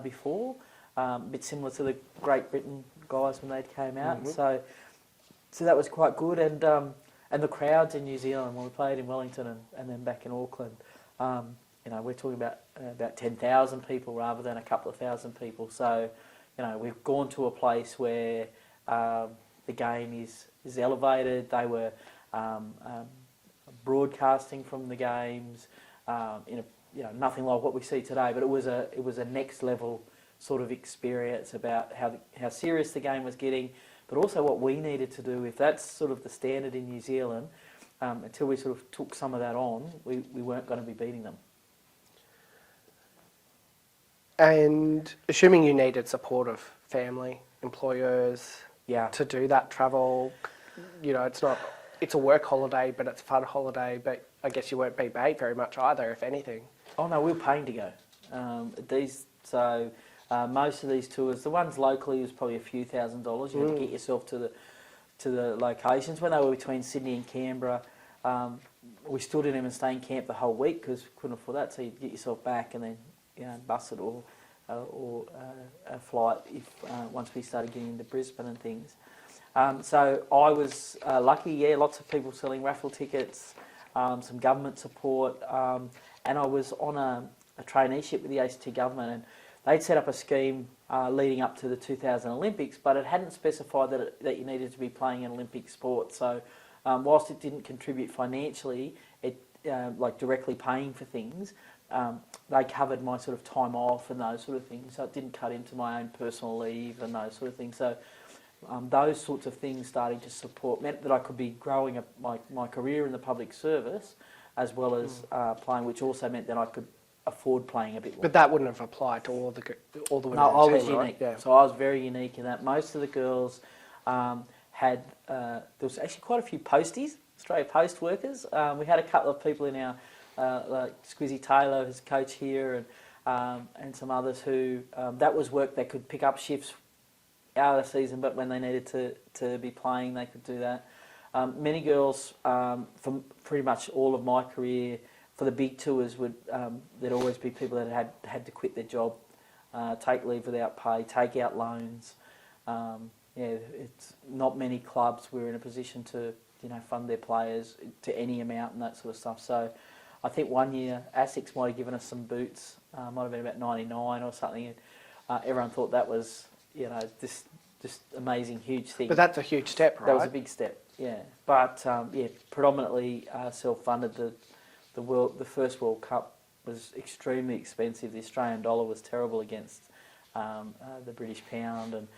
before. A bit similar to the Great Britain guys when they came out. So So that was quite good, and the crowds in New Zealand when we played in Wellington and then back in Auckland, we're talking about 10,000 people rather than a couple of thousand people. So, we've gone to a place where the game is elevated. They were broadcasting from the games nothing like what we see today, but it was a next level sort of experience about how serious the game was getting, but also what we needed to do. If that's sort of the standard in New Zealand, until we sort of took some of that on, we weren't going to be beating them. And assuming you needed support of family, employers, Yeah. to do that travel, it's a work holiday, but it's a fun holiday, but I guess you weren't being paid very much either, if anything. Oh no, we were paying to go. Most of these tours, the ones locally was probably a few $1,000s. You had to get yourself to the locations. When they were between Sydney and Canberra, we still didn't even stay in camp the whole week because we couldn't afford that. So you'd get yourself back and then bus it or a flight once we started getting into Brisbane and things. So I was lucky. Lots of people selling raffle tickets, some government support, and I was on a traineeship with the ACT government, and they'd set up a scheme leading up to the 2000 Olympics, but it hadn't specified that you needed to be playing an Olympic sport. So whilst it didn't contribute financially, it like directly paying for things, they covered my sort of time off and those sort of things. So it didn't cut into my own personal leave and those sort of things. So those sorts of things starting to support meant that I could be growing my career in the public service as well as playing, which also meant that I could afford playing a bit more. But that wouldn't have applied to all the women. No, I was team, right? unique. Yeah. So I was very unique in that. Most of the girls had there was actually quite a few posties, Australia Post workers. We had a couple of people in our like Squizzy Taylor, his coach here, and some others who that was work they could pick up shifts out of the season, but when they needed to be playing, they could do that. Many girls from pretty much all of my career for the big tours there'd always be people that had to quit their job, take leave without pay, take out loans. It's not many clubs were in a position to fund their players to any amount and that sort of stuff. So I think one year ASICS might have given us some boots, might have been about 99 or something, and everyone thought that was this just amazing, huge thing. But that's a huge step, right? That was a big step, yeah. But predominantly self-funded. The first World Cup was extremely expensive. The Australian dollar was terrible against the British pound,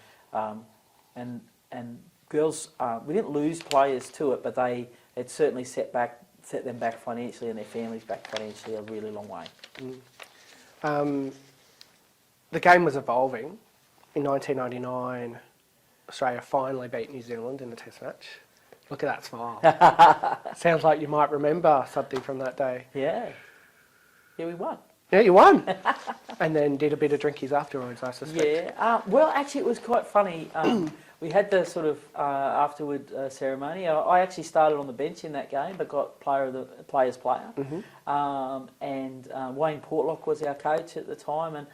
and girls. We didn't lose players to it, but it certainly set them back financially and their families back financially a really long way. The game was evolving. In 1999, Australia finally beat New Zealand in the Test match. Look at that smile. Sounds like you might remember something from that day. Yeah, we won. Yeah, you won. And then did a bit of drinkies afterwards, I suspect. Yeah. Well, actually, it was quite funny. We had the sort of afterward ceremony. I actually started on the bench in that game, but got player's player. Mm-hmm. And Wayne Portlock was our coach at the time, and.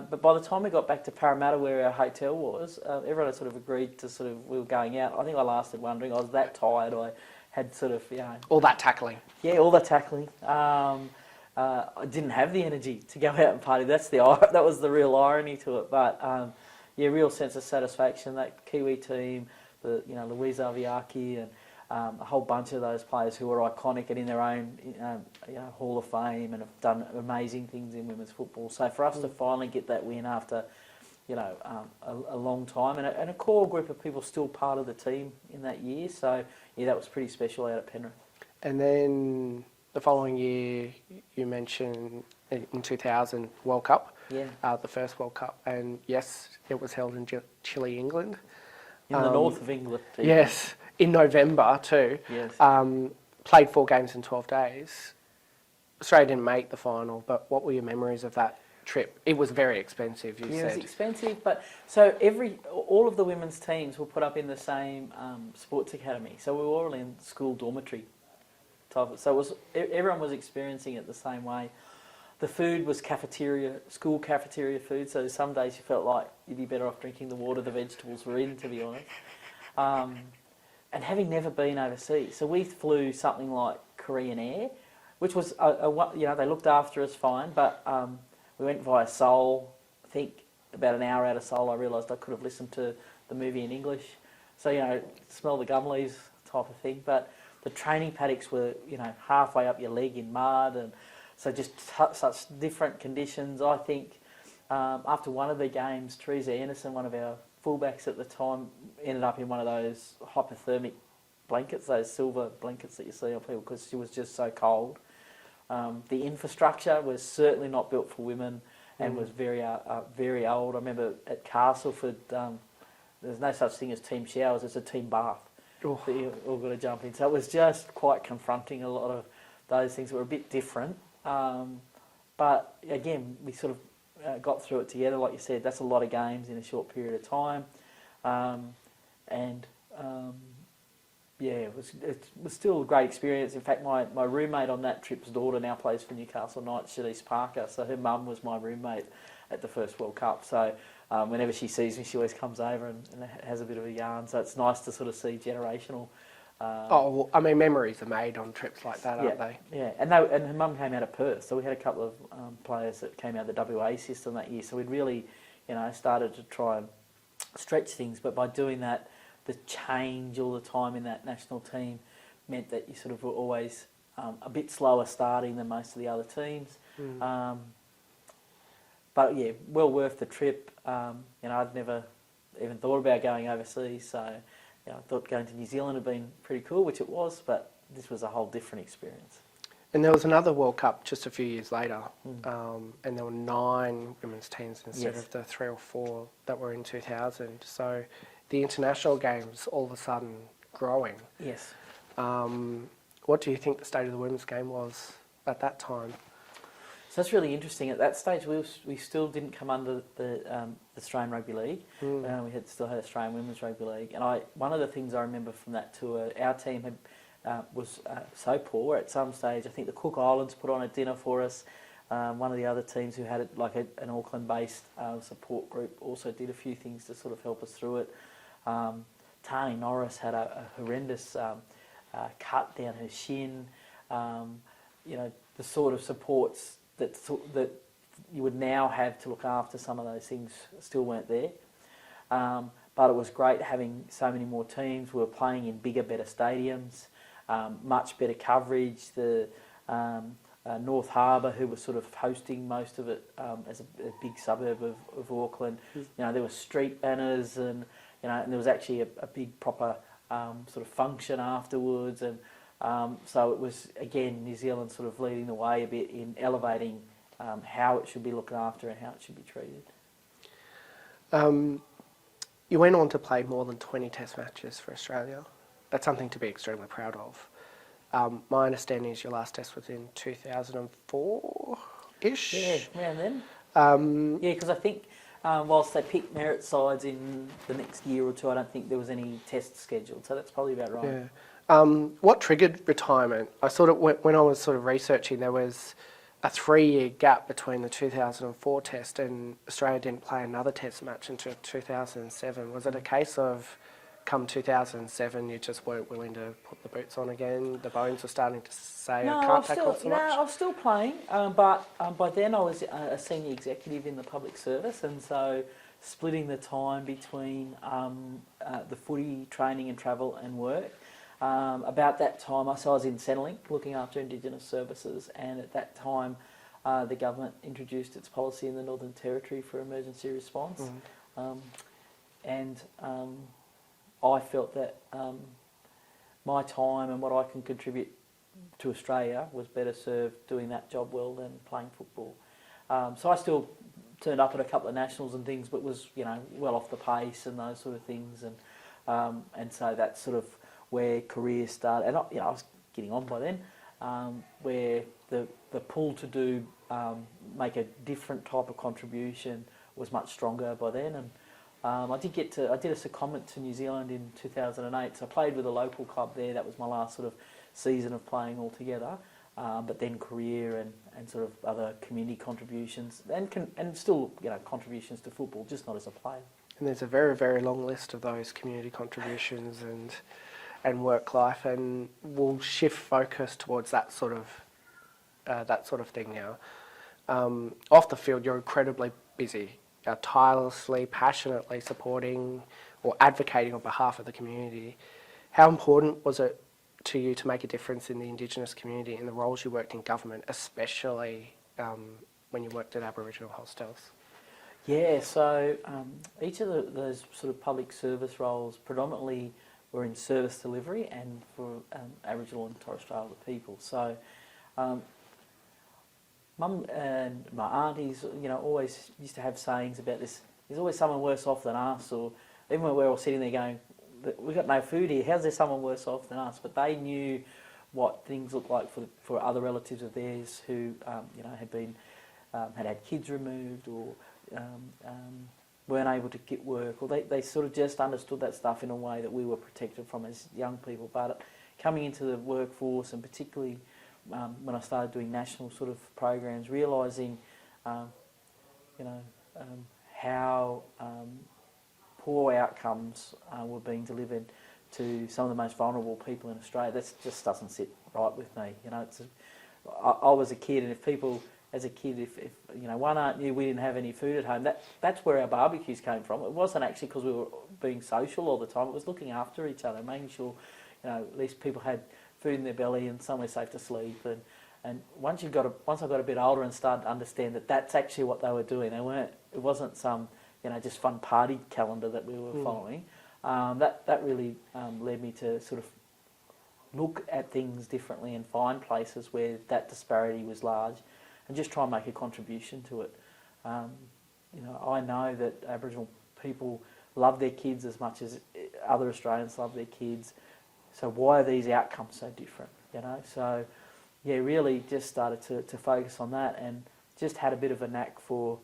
But by the time we got back to Parramatta, where our hotel was, everyone had sort of agreed to we were going out. I think I lasted one drink. I was that tired. I had sort of, all that tackling. Yeah, all the tackling. I didn't have the energy to go out and party. That was the real irony to it. But real sense of satisfaction. That Kiwi team, Louise Aviaki and a whole bunch of those players who were iconic and in their own Hall of Fame and have done amazing things in women's football. So for us to finally get that win after a long time and a core group of people still part of the team in that year. So that was pretty special out at Penrith. And then the following year, you mentioned in 2000 World Cup, the first World Cup, and yes, it was held in Chile, England. In the north of England. Yes, in November too. Yes. Played 4 games in 12 days. Australia didn't make the final, but what were your memories of that trip? It was very expensive, you said. It was expensive, but so all of the women's teams were put up in the same sports academy. So we were all in school dormitory type. So everyone was experiencing it the same way. The food was school cafeteria food, so some days you felt like you'd be better off drinking the water the vegetables were in, to be honest. and having never been overseas, so we flew something like Korean Air, which was they looked after us fine, but we went via Seoul. I think about an hour out of Seoul, I realised I could have listened to the movie in English. So smell the gum leaves type of thing. But the training paddocks were halfway up your leg in mud, and so just such different conditions. I think after one of the games, Teresa Anderson, one of our fullbacks at the time, ended up in one of those hypothermic blankets, those silver blankets that you see on people, because she was just so cold. The infrastructure was certainly not built for women and was very old. I remember at Castleford, there's no such thing as team showers, it's a team bath that you all got to jump in. So it was just quite confronting, a lot of those things that were a bit different. But again, we sort of got through it together. Like you said, that's a lot of games in a short period of time. It was still a great experience. In fact, my roommate on that trip's daughter now plays for Newcastle Knights, Shanice Parker. So her mum was my roommate at the first World Cup. So whenever she sees me, she always comes over and has a bit of a yarn. So it's nice to sort of see generational. Memories are made on trips like that, aren't they? Yeah, and her mum came out of Perth, so we had a couple of players that came out of the WA system that year. So we'd really, started to try and stretch things. But by doing that, the change all the time in that national team meant that you sort of were always a bit slower starting than most of the other teams. But yeah, well worth the trip. I'd never even thought about going overseas, so I thought going to New Zealand had been pretty cool, which it was, but this was a whole different experience. And there was another World Cup just a few years later, and there were 9 women's teams instead of the 3 or 4 that were in 2000. So the international games all of a sudden growing. Yes. What do you think the state of the women's game was at that time? So that's really interesting. At that stage, we still didn't come under the Australian Rugby League. We still had Australian Women's Rugby League. And one of the things I remember from that tour, our team was so poor at some stage. I think the Cook Islands put on a dinner for us. One of the other teams who had an Auckland-based support group also did a few things to sort of help us through it. Tani Norris had a horrendous cut down her shin. The sort of supports that you would now have to look after some of those things still weren't there. But it was great having so many more teams. We were playing in bigger, better stadiums, much better coverage. The North Harbour, who was sort of hosting most of it as a big suburb of Auckland, there were street banners and there was actually a big proper sort of function afterwards, and so it was again New Zealand sort of leading the way a bit in elevating how it should be looked after and how it should be treated. You went on to play more than 20 Test matches for Australia. That's something to be extremely proud of. My understanding is your last Test was in 2004-ish? Yeah, around then. Because I think whilst they picked merit sides in the next year or two, I don't think there was any tests scheduled, so that's probably about right. Yeah. What triggered retirement? I sort of, when I was sort of researching, there was a 3-year gap between the 2004 Test and Australia didn't play another Test match until 2007. Was it a case of come 2007 you just weren't willing to put the boots on again? The bones were starting to say I can't tackle so much? No, I was still playing, but by then I was a senior executive in the public service, and so splitting the time between the footy, training and travel and work. About that time, I was in Centrelink looking after Indigenous services, and at that time the government introduced its policy in the Northern Territory for emergency response. I felt that my time and what I can contribute to Australia was better served doing that job well than playing football. So I still turned up at a couple of nationals and things, but was well off the pace and those sort of things, and so that's sort of where careers started. And I was getting on by then, where the pull to do make a different type of contribution was much stronger by then. And I did a secondment to New Zealand in 2008, so I played with a local club there. That was my last sort of season of playing altogether. But then career and sort of other community contributions and still contributions to football, just not as a player. And there's a very, very long list of those community contributions, and and work life, and we'll shift focus towards that sort of thing now. Off the field, you're incredibly busy, tirelessly, passionately supporting or advocating on behalf of the community. How important was it to you to make a difference in the Indigenous community in the roles you worked in government, especially when you worked at Aboriginal hostels? Yeah, so each of those sort of public service roles predominantly were in service delivery and for Aboriginal and Torres Strait Islander people. So Mum and my aunties, always used to have sayings about this. There's always someone worse off than us, or even when we're all sitting there going, we've got no food here, how's there someone worse off than us? But they knew what things looked like for other relatives of theirs who, had been, had kids removed or weren't able to get work, or they sort of just understood that stuff in a way that we were protected from as young people. But coming into the workforce, and particularly when I started doing national sort of programs, realising, how poor outcomes were being delivered to some of the most vulnerable people in Australia. That just doesn't sit right with me. I was a kid, and if people, as a kid, if one aunt knew we didn't have any food at home, that's where our barbecues came from. It wasn't actually because we were being social all the time. It was looking after each other, making sure, at least people had food in their belly and somewhere safe to sleep. And once I got a bit older and started to understand that that's actually what they were doing, it wasn't some just fun party calendar that we were following. That really led me to sort of look at things differently and find places where that disparity was large, and just try and make a contribution to it. I know that Aboriginal people love their kids as much as other Australians love their kids. So why are these outcomes so different? So yeah, really just started to focus on that, and just had a bit of a knack for,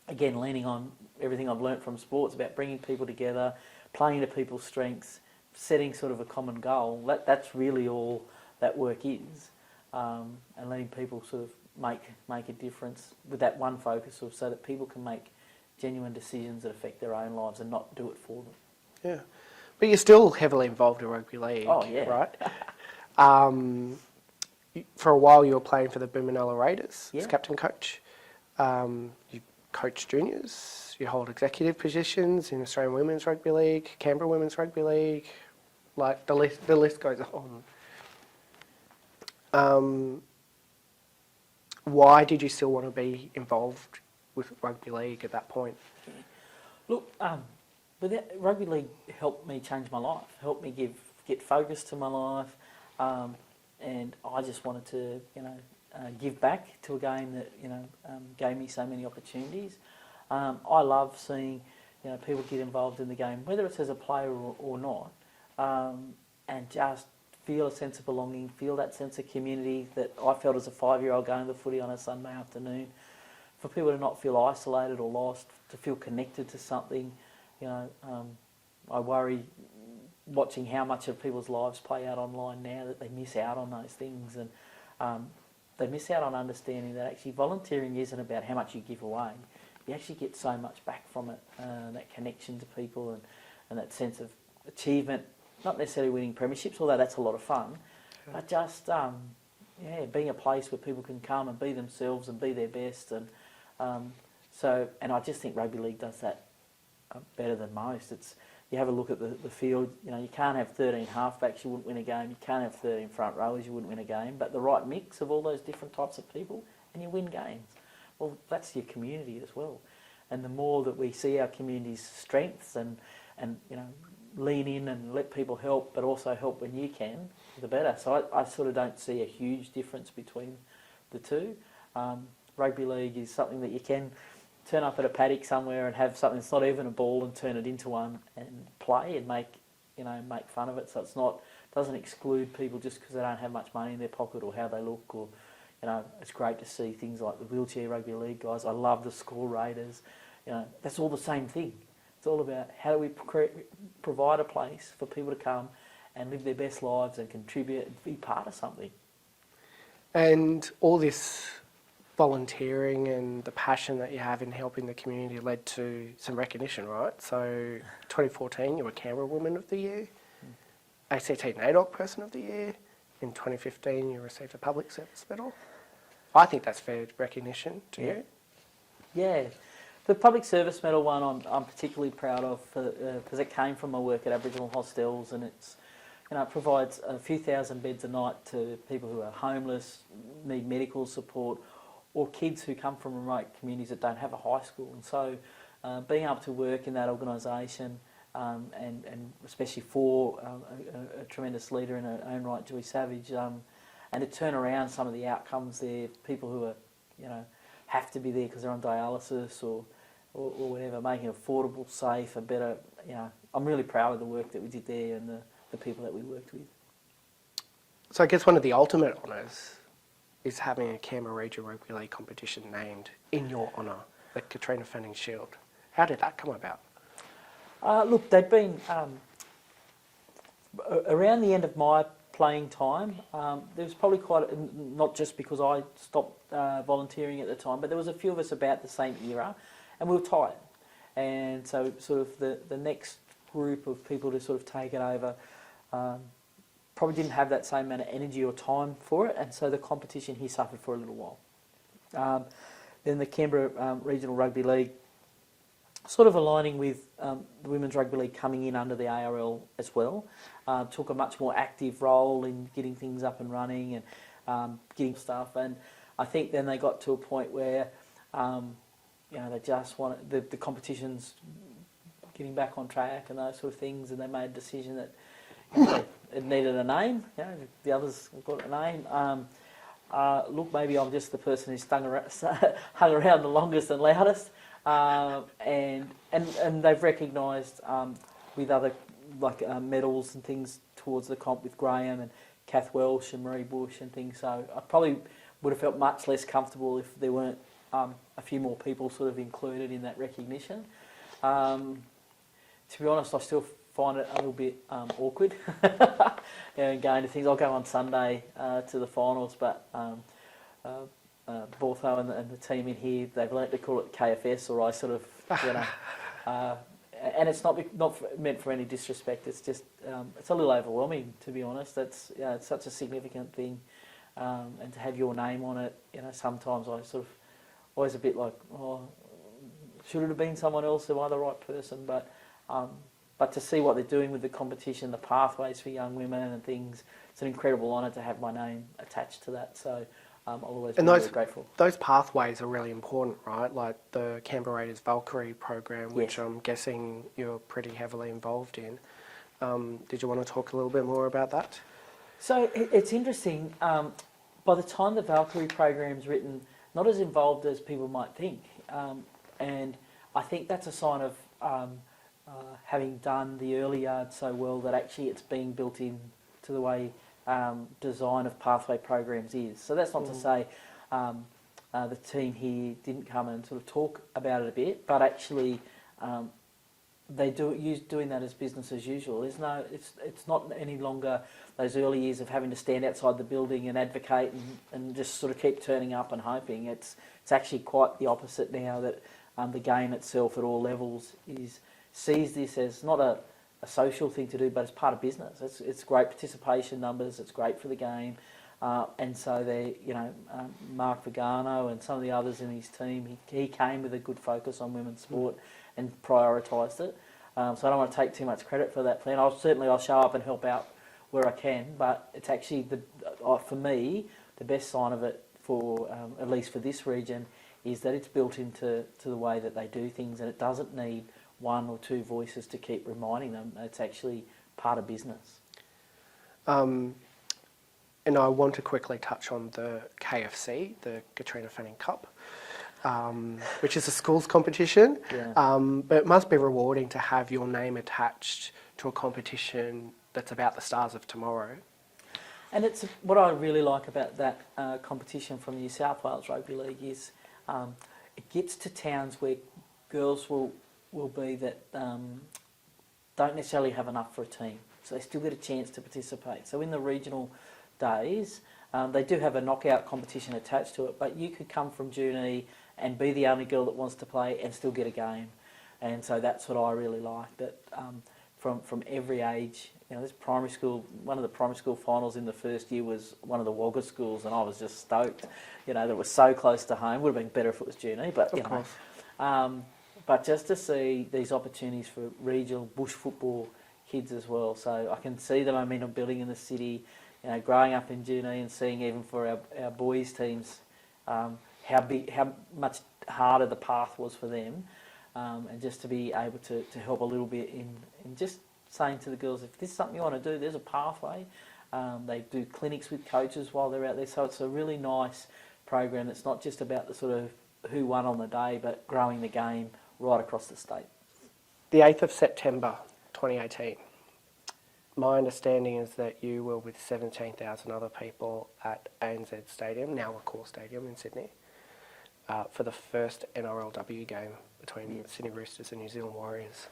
again, leaning on everything I've learnt from sports about bringing people together, playing to people's strengths, setting sort of a common goal. That's really all that work is, and letting people sort of make a difference with that one focus, so that people can make genuine decisions that affect their own lives and not do it for them. Yeah. But you're still heavily involved in rugby league, right? For a while you were playing for the Boomanella Raiders as captain coach. You coach juniors, you hold executive positions in Australian Women's Rugby League, Canberra Women's Rugby League, like the list goes on. Why did you still want to be involved with rugby league at that point? Look, rugby league helped me change my life, helped me get focus to my life, and I just wanted to, give back to a game that gave me so many opportunities. I love seeing people get involved in the game, whether it's as a player or not, and just feel a sense of belonging, feel that sense of community that I felt as a 5-year-old going to the footy on a Sunday afternoon. For people to not feel isolated or lost, to feel connected to something. I worry watching how much of people's lives play out online now that they miss out on those things, and they miss out on understanding that actually volunteering isn't about how much you give away. You actually get so much back from it, that connection to people and that sense of achievement, not necessarily winning premierships, although that's a lot of fun, but just being a place where people can come and be themselves and be their best. And I just think rugby league does that better than most. You have a look at the field, you can't have 13 halfbacks, you wouldn't win a game. You can't have 13 front rowers, you wouldn't win a game. But the right mix of all those different types of people, and you win games. Well, that's your community as well. And the more that we see our community's strengths and lean in and let people help, but also help when you can, the better. So I sort of don't see a huge difference between the two. Rugby league is something that you can turn up at a paddock somewhere and have something that's not even a ball and turn it into one and play and make fun of it. So doesn't exclude people just because they don't have much money in their pocket or how they look, or it's great to see things like the wheelchair rugby league guys. I love the Score Raiders. That's all the same thing. It's all about how do we provide a place for people to come and live their best lives and contribute and be part of something. And all this volunteering and the passion that you have in helping the community led to some recognition, right? So 2014, you were Canberra Woman of the Year. ACT NAIDOC Person of the Year. In 2015, you received a Public Service Medal. I think that's fair recognition to you. Yeah. The Public Service Medal one I'm particularly proud of because it came from my work at Aboriginal hostels, and it's, it provides a few thousand beds a night to people who are homeless, need medical support, or kids who come from remote communities that don't have a high school. And so being able to work in that organisation and especially for a tremendous leader in her own right, Joy Savage, and to turn around some of the outcomes there, people who are, have to be there because they're on dialysis or whatever, making it affordable, safe, and better. I'm really proud of the work that we did there and the people that we worked with. So I guess one of the ultimate honours is having a Canberra Regional Rugby League competition named in your honour, the Katrina Fanning Shield. How did that come about? Look, they'd been around the end of my playing time. There was probably not just because I stopped volunteering at the time, but there was a few of us about the same era, and we were tired. And so sort of the next group of people to sort of take it over probably didn't have that same amount of energy or time for it, and so the competition here suffered for a little while. Then the Canberra Regional Rugby League, sort of aligning with the Women's Rugby League coming in under the ARL as well, took a much more active role in getting things up and running and getting stuff. And I think then they got to a point where, they just wanted the competition's getting back on track and those sort of things, and they made a decision that it needed a name. The others have got a name. Look, maybe I'm just the person who's hung around the longest and loudest. And they've recognised with other medals and things towards the comp with Graham and Kath Welsh and Marie Bush and things. So I probably would have felt much less comfortable if there weren't a few more people sort of included in that recognition. To be honest, I still find it a little bit awkward going to things. I'll go on Sunday to the finals, but Bortho and the team in here, they've learnt to call it KFS, or I sort of, and it's not meant for any disrespect. It's just it's a little overwhelming, to be honest. It's such a significant thing, and to have your name on it, sometimes I sort of always a bit like, oh, should it have been someone else? Am I the right person? But to see what they're doing with the competition, the pathways for young women and things, it's an incredible honour to have my name attached to that. So I'll always be really grateful. Those pathways are really important, right? Like the Canberra Raiders Valkyrie program, which I'm guessing you're pretty heavily involved in. Did you want to talk a little bit more about that? So it's interesting. By the time the Valkyrie program's written, not as involved as people might think. And I think that's a sign of having done the early yard so well that actually it's being built in to the way design of pathway programs is. So that's not to say the team here didn't come and sort of talk about it a bit, but actually they doing that as business as usual. It's not any longer those early years of having to stand outside the building and advocate and just sort of keep turning up and hoping. It's actually quite the opposite now, that the game itself at all levels sees this as not a social thing to do, but it's part of business. It's great participation numbers. It's great for the game, and so they, Mark Vigano and some of the others in his team, he came with a good focus on women's sport and prioritised it. So I don't want to take too much credit for that plan. I'll show up and help out where I can, but it's actually for me the best sign of it for at least for this region is that it's built into the way that they do things, and it doesn't need one or two voices to keep reminding them. It's actually part of business. And I want to quickly touch on the KFC, the Katrina Fanning Cup, which is a schools competition. Yeah. But it must be rewarding to have your name attached to a competition that's about the stars of tomorrow. And it's what I really like about that competition from the New South Wales Rugby League is it gets to towns where girls will be that don't necessarily have enough for a team, so they still get a chance to participate. So in the regional days, they do have a knockout competition attached to it, but you could come from Junee and be the only girl that wants to play and still get a game. And so that's what I really like, that from every age. You know, this primary school, one of the primary school finals in the first year was one of the Wagga schools, and I was just stoked. You know, that was so close to home. Would have been better if it was Junee, but Of course. But just to see these opportunities for regional bush football kids as well, so I can see the momentum building in the city. You know, growing up in Junee and seeing even for our boys teams how much harder the path was for them, and just to be able to help a little bit in just saying to the girls, if this is something you want to do, there's a pathway. They do clinics with coaches while they're out there, so it's a really nice program that's not just about the sort of who won on the day, but growing the game right across the state. The 8th of September 2018. My understanding is that you were with 17,000 other people at ANZ Stadium, now Accor Stadium in Sydney, for the first NRLW game between Sydney Roosters and New Zealand Warriors.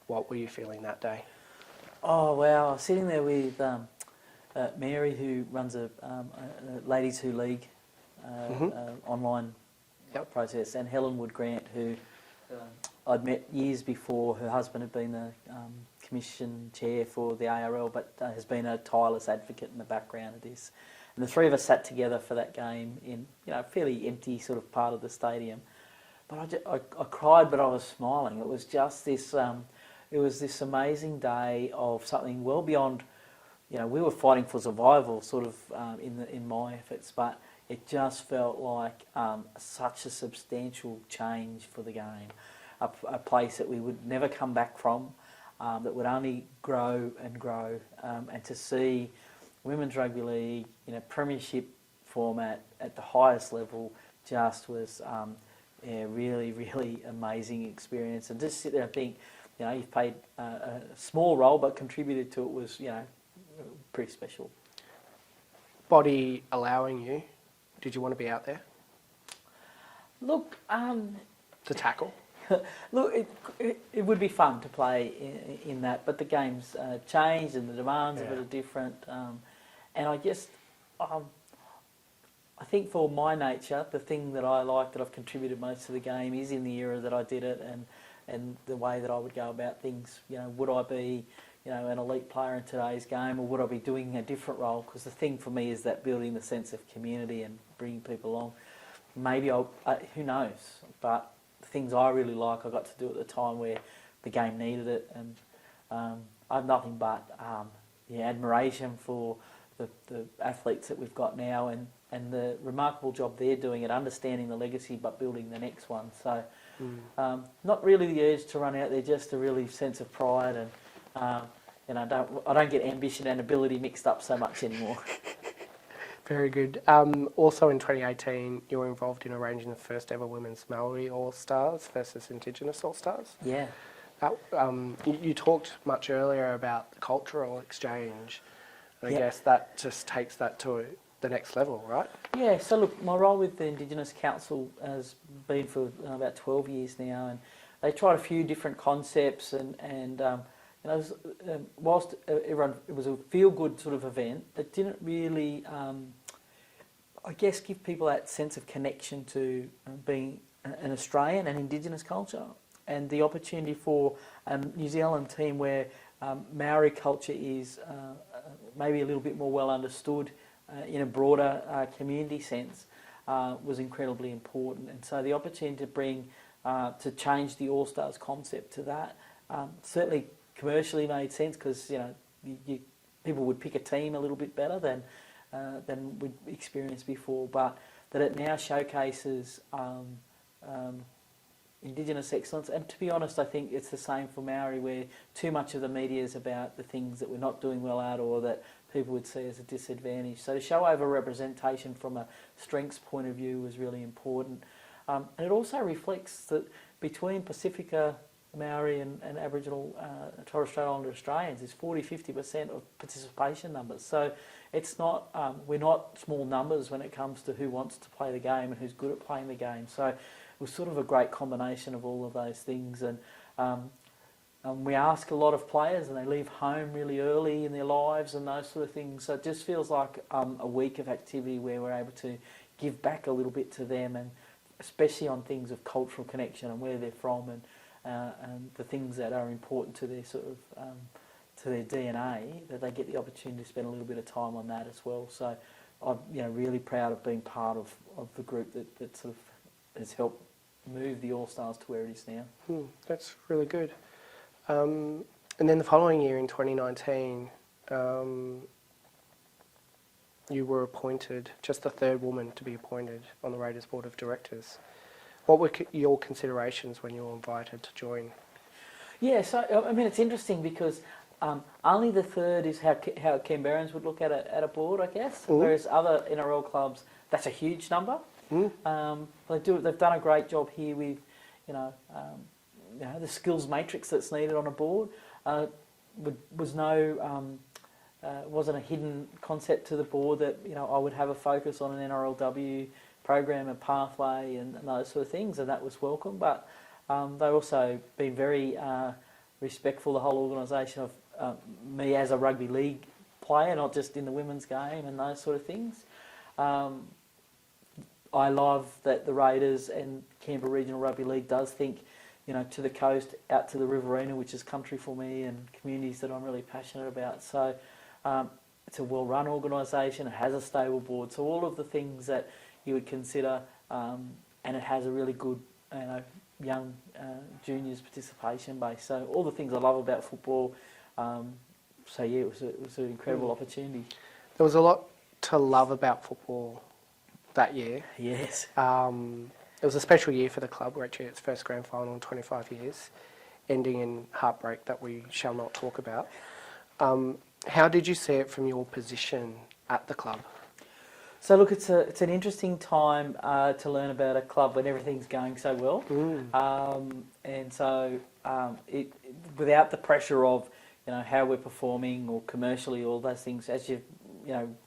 What were you feeling that day? Oh, wow. I was sitting there with Mary, who runs a Ladies Who League online process, and Helen Wood-Grant, who I'd met years before. Her husband had been the commission chair for the ARL, but has been a tireless advocate in the background of this. And the three of us sat together for that game in a fairly empty sort of part of the stadium. But I cried, but I was smiling. It was just this. It was this amazing day of something well beyond. You know, we were fighting for survival, sort of in my efforts, but it just felt like such a substantial change for the game. A place that we would never come back from, that would only grow and grow, and to see women's rugby league in a premiership format at the highest level just was really, really amazing experience. And just sit there and think, you know, you've played a small role but contributed to it was, you know, pretty special. Body allowing you, did you want to be out there? Look, to tackle? Look, it would be fun to play in that, but the game's changed and the demands of it are different. And I just, I think for my nature, the thing that I like, that I've contributed most to the game, is in the era that I did it and the way that I would go about things. You know, would I be, you know, an elite player in today's game, or would I be doing a different role? Because the thing for me is that building the sense of community and bringing people along. Maybe who knows? But the things I really like, I got to do at the time where the game needed it, and I have nothing but admiration for the athletes that we've got now, and the remarkable job they're doing at understanding the legacy but building the next one. So not really the urge to run out there, just a really sense of pride, and I don't get ambition and ability mixed up so much anymore. Very good. Also in 2018, you were involved in arranging the first ever women's Maori All-Stars versus Indigenous All-Stars. Yeah. You talked much earlier about the cultural exchange. I guess that just takes that to the next level, right? Yeah, so look, my role with the Indigenous Council has been for about 12 years now, and they tried a few different concepts, and whilst it was a feel-good sort of event, it didn't really, I guess, give people that sense of connection to being an Australian and Indigenous culture, and the opportunity for a New Zealand team where Maori culture is maybe a little bit more well understood in a broader community sense was incredibly important. And so the opportunity to bring, to change the All-Stars concept to that, certainly commercially made sense, because people would pick a team a little bit better than we'd experienced before, but that it now showcases Indigenous excellence. And to be honest, I think it's the same for Maori, where too much of the media is about the things that we're not doing well at, or that people would see as a disadvantage. So to show over representation from a strengths point of view was really important. And it also reflects that between Pacifica Maori and Aboriginal Torres Strait Islander Australians is 40-50% of participation numbers. So it's not we're not small numbers when it comes to who wants to play the game and who's good at playing the game. So it was sort of a great combination of all of those things. And we ask a lot of players, and they leave home really early in their lives and those sort of things. So it just feels like a week of activity where we're able to give back a little bit to them, and especially on things of cultural connection and where they're from, and the things that are important to their sort of to their DNA, that they get the opportunity to spend a little bit of time on that as well. So I'm really proud of being part of the group that sort of has helped move the All Stars to where it is now. That's really good. And then the following year in 2019, you were appointed, just the third woman to be appointed on the Raiders Board of Directors. What were your considerations when you were invited to join? Yeah, so I mean it's interesting because only the third is how Canberrans would look at a board, I guess. Whereas other NRL clubs, that's a huge number. They've done a great job here with the skills matrix that's needed on a board. Wasn't a hidden concept to the board that I would have a focus on an NRLW program and pathway and those sort of things, and that was welcome. But they also been very respectful, the whole organisation, of me as a rugby league player, not just in the women's game and those sort of things. I love that the Raiders and Canberra Regional Rugby League does think, to the coast, out to the Riverina, which is country for me and communities that I'm really passionate about. So it's a well-run organisation, it has a stable board, so all of the things that you would consider, and it has a really good, young juniors participation base. So all the things I love about football. So yeah, it was an incredible opportunity. There was a lot to love about football that year. Yes. It was a special year for the club, reaching its first grand final in 25 years, ending in heartbreak that we shall not talk about. How did you see it from your position at the club? So look, it's an interesting time to learn about a club when everything's going so well, and so without the pressure of how we're performing or commercially, all those things, as you're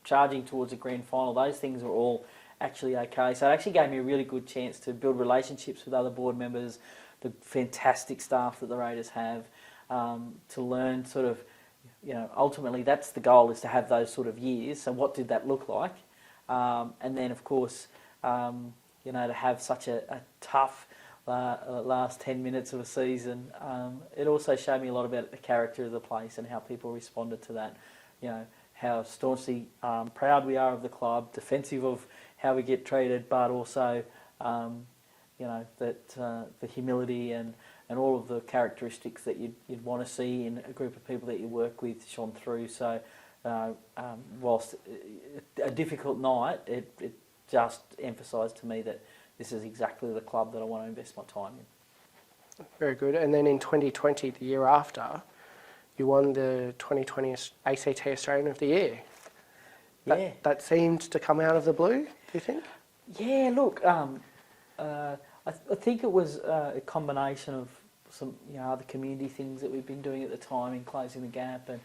charging towards a grand final, those things are all actually okay. So it actually gave me a really good chance to build relationships with other board members, the fantastic staff that the Raiders have, to learn sort of, ultimately that's the goal, is to have those sort of years. So what did that look like? And then, of course, to have such a tough last 10 minutes of a season, it also showed me a lot about the character of the place and how people responded to that. How staunchly proud we are of the club, defensive of how we get treated, but also, that the humility and all of the characteristics that you'd want to see in a group of people that you work with shone through. So whilst a difficult night, it just emphasised to me that this is exactly the club that I want to invest my time in. Very good. And then in 2020, the year after, you won the 2020 ACT Australian of the Year. That seemed to come out of the blue, do you think? Yeah, look, I think it was a combination of some other community things that we've been doing at the time in closing the gap and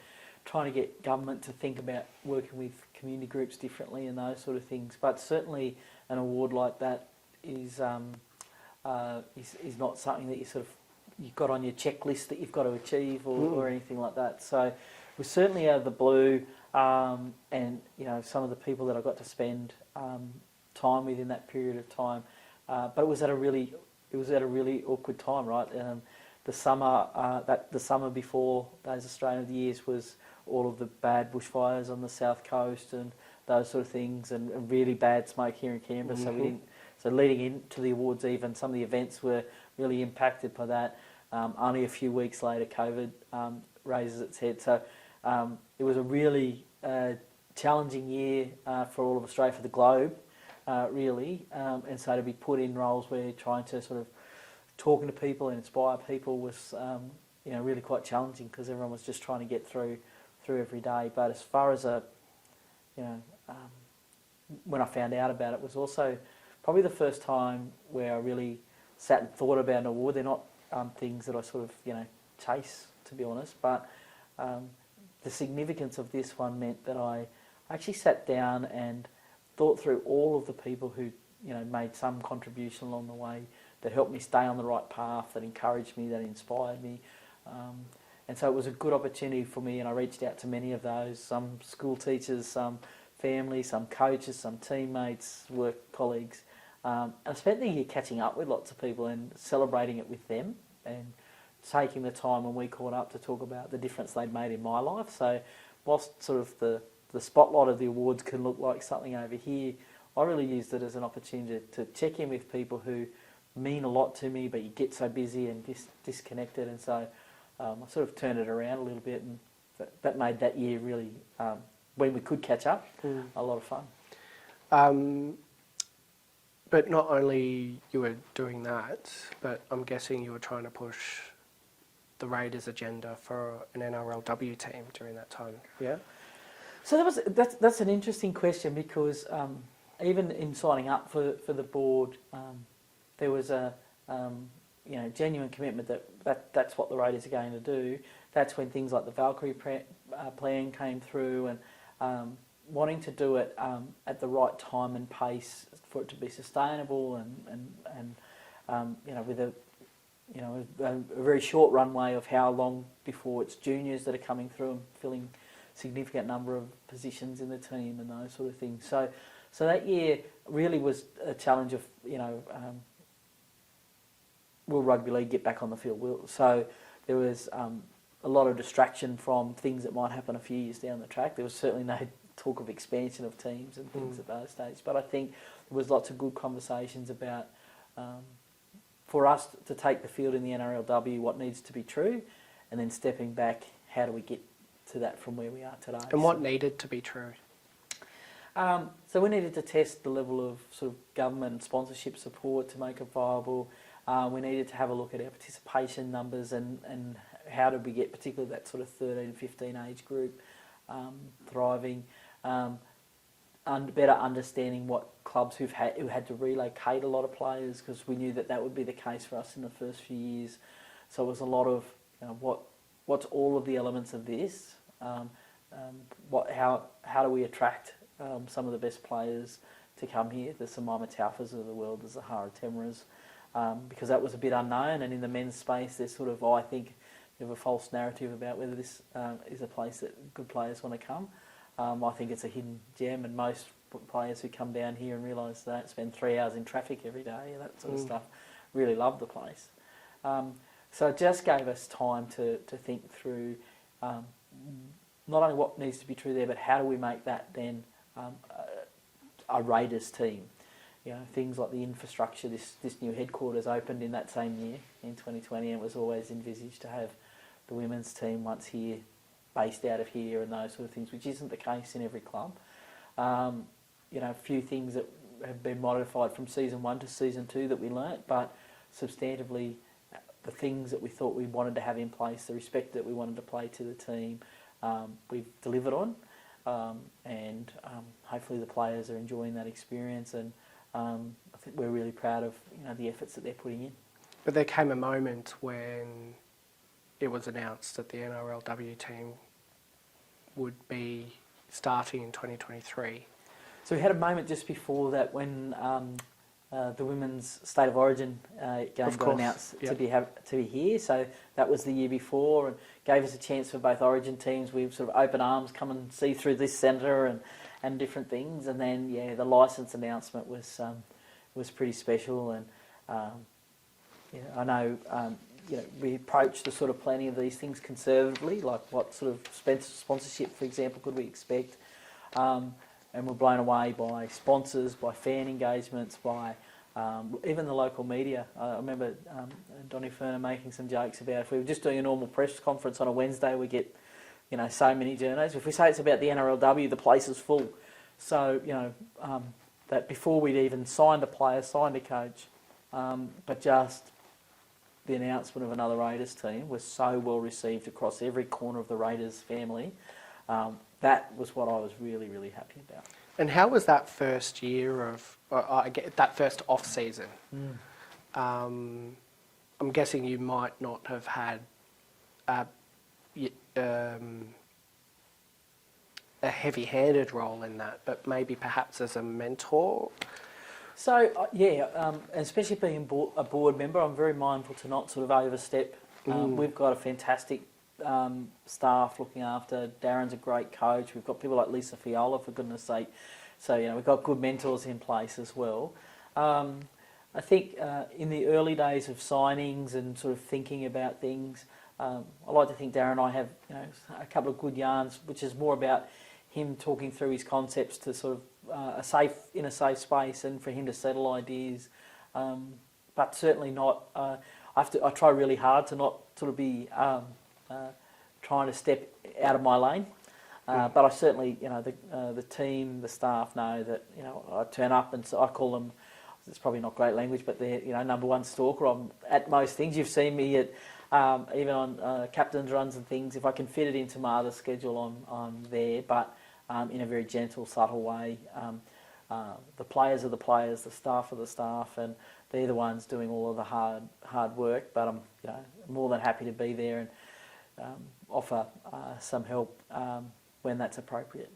trying to get government to think about working with community groups differently and those sort of things. But certainly an award like that is not something that you've got on your checklist that you've got to achieve or anything like that. So it was certainly out of the blue, and some of the people that I got to spend time with in that period of time. But it was at a really awkward time, right? The summer before those Australian of the Years was all of the bad bushfires on the south coast and those sort of things, and really bad smoke here in Canberra. So leading into the awards, even some of the events were really impacted by that. Only a few weeks later, COVID raises its head. So it was a really challenging year for all of Australia, for the globe, really. And so to be put in roles where you're trying to sort of talking to people and inspire people was really quite challenging, because everyone was just trying to get through every day. But as far as when I found out about it, was also probably the first time where I really sat and thought about an award. They're not things that I sort of chase, to be honest, but the significance of this one meant that I actually sat down and thought through all of the people who made some contribution along the way, that helped me stay on the right path, that encouraged me, that inspired me. And so it was a good opportunity for me, and I reached out to many of those, some school teachers, some families, some coaches, some teammates, work colleagues. I spent the year catching up with lots of people and celebrating it with them, and taking the time when we caught up to talk about the difference they'd made in my life. So whilst sort of the spotlight of the awards can look like something over here, I really used it as an opportunity to check in with people who mean a lot to me, but you get so busy and disconnected. And so I sort of turned it around a little bit, and that made that year really, when we could catch up, a lot of fun. But not only you were doing that, but I'm guessing you were trying to push the Raiders agenda for an NRLW team during that time, yeah? So that's an interesting question, because even in signing up for the board, there was a genuine commitment that's what the Raiders are going to do. That's when things like the Valkyrie plan came through, and wanting to do it at the right time and pace for it to be sustainable, and with a very short runway of how long before it's juniors that are coming through and filling significant number of positions in the team and those sort of things. So that year really was a challenge of, will rugby league get back on the field? So there was a lot of distraction from things that might happen a few years down the track. There was certainly no talk of expansion of teams and things at those stages. But I think there was lots of good conversations about, for us to take the field in the NRLW, what needs to be true, and then stepping back, how do we get to that from where we are today? And what needed to be true? So we needed to test the level of sort of government and sponsorship support to make it viable. We needed to have a look at our participation numbers and how did we get particularly that sort of 13, 15 age group thriving. Better understanding what clubs who had to relocate a lot of players, because we knew that would be the case for us in the first few years. So it was a lot of what's all of the elements of this. How do we attract some of the best players to come here? The Samaima Taufas of the world, the Zahara Temras, because that was a bit unknown. And in the men's space, there's sort of, I think, you have a false narrative about whether this is a place that good players want to come. I think it's a hidden gem, and most players who come down here and realise they don't spend 3 hours in traffic every day, that sort of stuff, really love the place. So it just gave us time to think through not only what needs to be true there, but how do we make that then a Raiders team. Things like the infrastructure. This new headquarters opened in that same year, in 2020, and it was always envisaged to have the women's team once here, based out of here, and those sort of things, which isn't the case in every club. A few things that have been modified from season 1 to season 2 that we learnt, but substantively the things that we thought we wanted to have in place, the respect that we wanted to play to the team, we've delivered on, and hopefully the players are enjoying that experience, and I think we're really proud of the efforts that they're putting in. But there came a moment when it was announced that the NRLW team would be starting in 2023. So we had a moment just before that when the Women's State of Origin game got announced to be here. So that was the year before, and gave us a chance for both Origin teams. We sort of open arms, come and see through this centre and different things. And then the licence announcement was pretty special. And I know we approached the sort of planning of these things conservatively, like what sort of sponsorship, for example, could we expect. And we're blown away by sponsors, by fan engagements, by even the local media. I remember Donny Ferner making some jokes about if we were just doing a normal press conference on a Wednesday, we get so many journos. If we say it's about the NRLW, the place is full. So that before we'd even signed a player, signed a coach, but just the announcement of another Raiders team was so well received across every corner of the Raiders family. That was what I was really, really happy about. And how was that first year of, that first off-season? I'm guessing you might not have had a heavy-handed role in that, but maybe perhaps as a mentor? So, especially being a board member, I'm very mindful to not sort of overstep. We've got a fantastic staff looking after. Darren's a great coach. We've got people like Lisa Fiola, for goodness sake. So, we've got good mentors in place as well. I think in the early days of signings and sort of thinking about things, I like to think Darren and I have a couple of good yarns, which is more about him talking through his concepts to sort of in a safe space and for him to settle ideas, but certainly not. I try really hard to not sort of be trying to step out of my lane. But I certainly, the team, the staff know that, I turn up and so I call them, it's probably not great language, but they're, number one stalker. I'm at most things. You've seen me at, even on captain's runs and things. If I can fit it into my other schedule, I'm there, but in a very gentle, subtle way. The players are the players, the staff are the staff, and they're the ones doing all of the hard work. But I'm, more than happy to be there and offer some help when that's appropriate.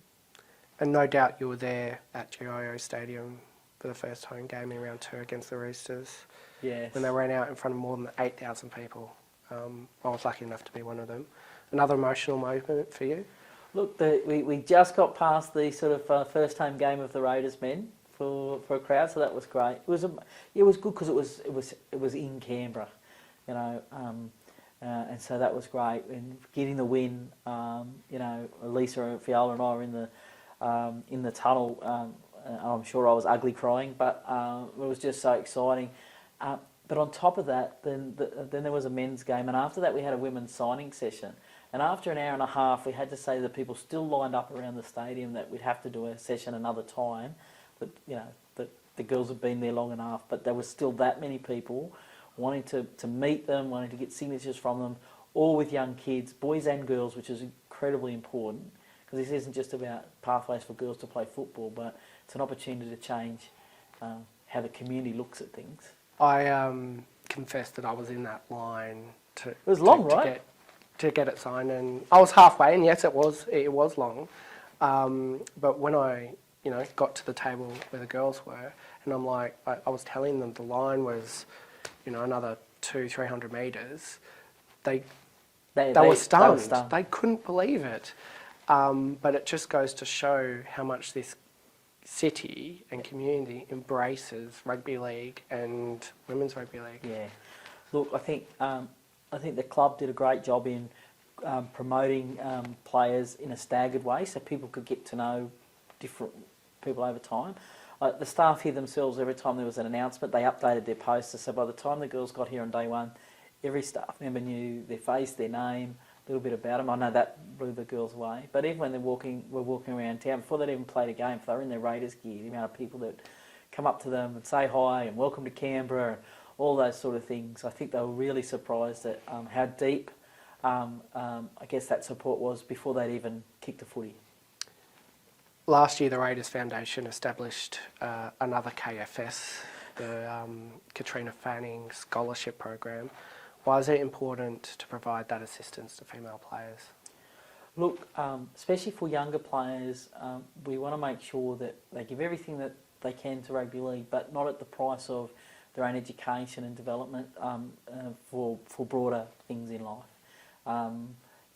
And no doubt you were there at Jillaroo Stadium for the first home game in round 2 against the Roosters. Yes. When they ran out in front of more than 8,000 people. I was lucky enough to be one of them. Another emotional moment for you? Look, we just got past the sort of first home game of the Raiders men for a crowd, so that was great. It was good because it was in Canberra, and so that was great. And getting the win, Lisa, Fiona, and I were in the tunnel. I'm sure I was ugly crying, but it was just so exciting. But on top of that, then there was a men's game, and after that we had a women's signing session. And after an hour and a half, we had to say to the people still lined up around the stadium that we'd have to do a session another time. That that the girls had been there long enough, but there was still that many people wanting to meet them, wanting to get signatures from them, all with young kids, boys and girls, which is incredibly important because this isn't just about pathways for girls to play football, but it's an opportunity to change how the community looks at things. I confess that I was in that line to. It was long, right? To get it signed, and I was halfway, and yes, it was long. But when I, got to the table where the girls were, and I'm like, I was telling them the line was, another 200-300 metres. They were stunned. They couldn't believe it. But it just goes to show how much this city and community embraces rugby league and women's rugby league. Yeah, look, I think the club did a great job in promoting players in a staggered way, so people could get to know different people over time. The staff here themselves, every time there was an announcement, they updated their posters. So by the time the girls got here on day one, every staff member knew their face, their name, a little bit about them. I know that blew the girls away. But even when we're walking around town, before they'd even played a game, if they were in their Raiders gear, the amount of people that come up to them and say hi and welcome to Canberra and all those sort of things, I think they were really surprised at how deep, I guess, that support was before they'd even kicked a footy. Last year, the Raiders Foundation established another KFS, the Katrina Fanning Scholarship Program. Why is it important to provide that assistance to female players? Look, especially for younger players, we want to make sure that they give everything that they can to rugby league, but not at the price of their own education and development for broader things in life.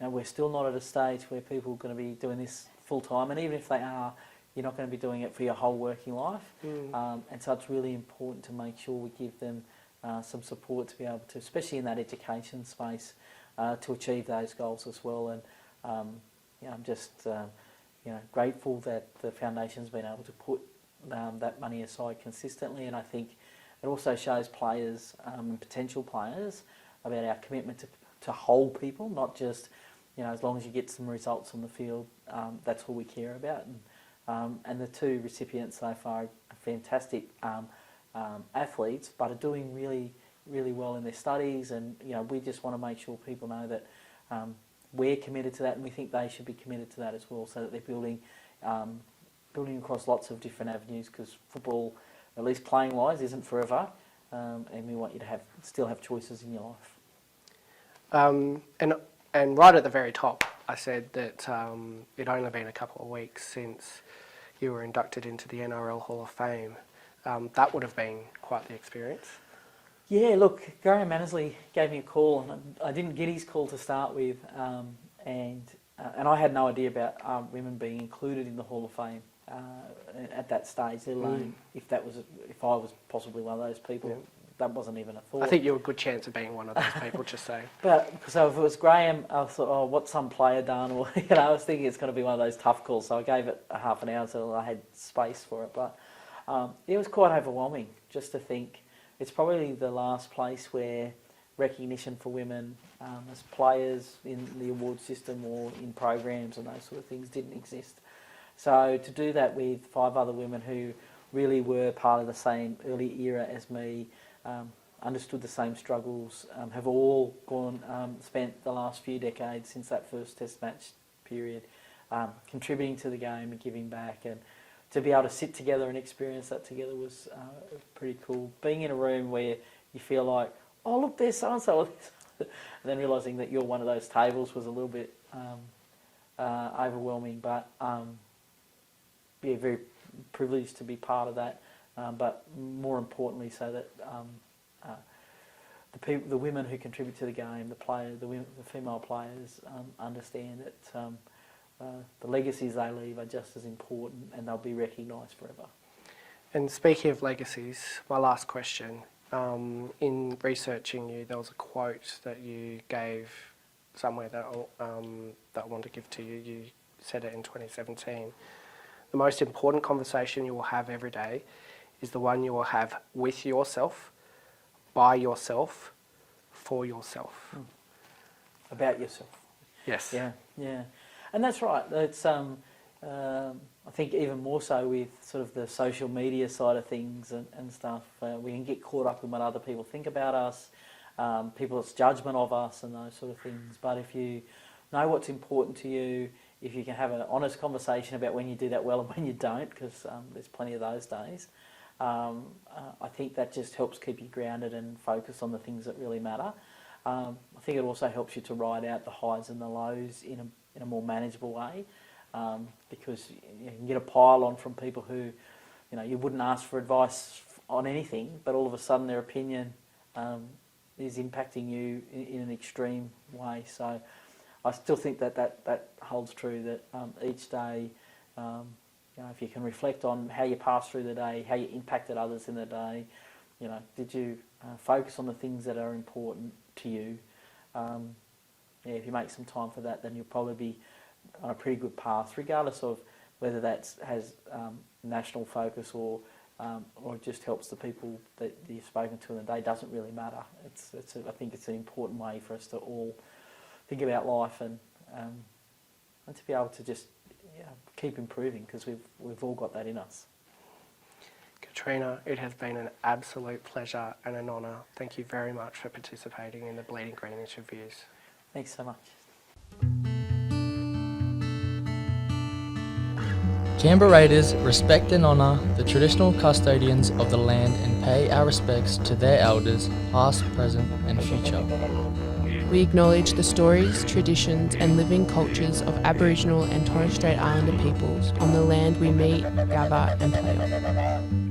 We're still not at a stage where people are going to be doing this full time, and even if they are, you're not going to be doing it for your whole working life. And so it's really important to make sure we give them some support to be able to, especially in that education space, to achieve those goals as well. And I'm just grateful that the foundation's been able to put that money aside consistently, and I think it also shows players and potential players about our commitment to hold people, not just as long as you get some results on the field, that's all we care about. And the two recipients so far are fantastic athletes, but are doing really, really well in their studies. And we just want to make sure people know that we're committed to that, and we think they should be committed to that as well, so that they're building across lots of different avenues. Because football, at least playing wise, isn't forever, and we want you to still have choices in your life. And right at the very top, I said that it'd only been a couple of weeks since you were inducted into the NRL Hall of Fame. That would have been quite the experience. Yeah, look, Graham Mannersley gave me a call, and I didn't get his call to start with, and I had no idea about women being included in the Hall of Fame. at that stage, let alone if I was possibly one of those people. Yeah. That wasn't even a thought. I think you're a good chance of being one of those people, just saying. But so if it was Graham, I thought, oh, what's some player done? Or I was thinking it's going to be one of those tough calls. So I gave it a half an hour so I had space for it. But it was quite overwhelming just to think it's probably the last place where recognition for women as players in the award system or in programs and those sort of things didn't exist. So to do that with 5 other women who really were part of the same early era as me, understood the same struggles, have all spent the last few decades since that first Test match period contributing to the game and giving back, and to be able to sit together and experience that together was pretty cool. Being in a room where you feel like, oh look, there's so and so, and then realising that you're one of those tables was a little bit overwhelming, but very privileged to be part of that. But more importantly, so that the women who contribute to the game, the female players, understand that the legacies they leave are just as important, and they'll be recognised forever. And speaking of legacies, my last question. In researching you, there was a quote that you gave somewhere that I want to give to you. You said it in 2017. The most important conversation you will have every day is the one you will have with yourself, by yourself, for yourself. About yourself. Yes. Yeah. And that's right. It's I think even more so with sort of the social media side of things and stuff. We can get caught up in what other people think about us, people's judgment of us and those sort of things. But if you know what's important to you, if you can have an honest conversation about when you do that well and when you don't, because there's plenty of those days, I think that just helps keep you grounded and focused on the things that really matter. I think it also helps you to ride out the highs and the lows in a more manageable way, because you can get a pile on from people who, you wouldn't ask for advice on anything, but all of a sudden their opinion is impacting you in an extreme way. So I still think that holds true, that each day, if you can reflect on how you passed through the day, how you impacted others in the day, did you focus on the things that are important to you? If you make some time for that, then you'll probably be on a pretty good path, regardless of whether that has national focus or just helps the people that you've spoken to in the day. Doesn't really matter. I think it's an important way for us to all think about life and to be able to just keep improving, because we've all got that in us. Katrina, it has been an absolute pleasure and an honour. Thank you very much for participating in the Bleeding Green interviews. Thanks so much. Canberra Raiders respect and honour the traditional custodians of the land and pay our respects to their elders, past, present and future. We acknowledge the stories, traditions and living cultures of Aboriginal and Torres Strait Islander peoples on the land we meet, gather and play on.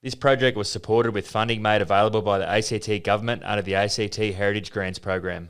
This project was supported with funding made available by the ACT Government under the ACT Heritage Grants Program.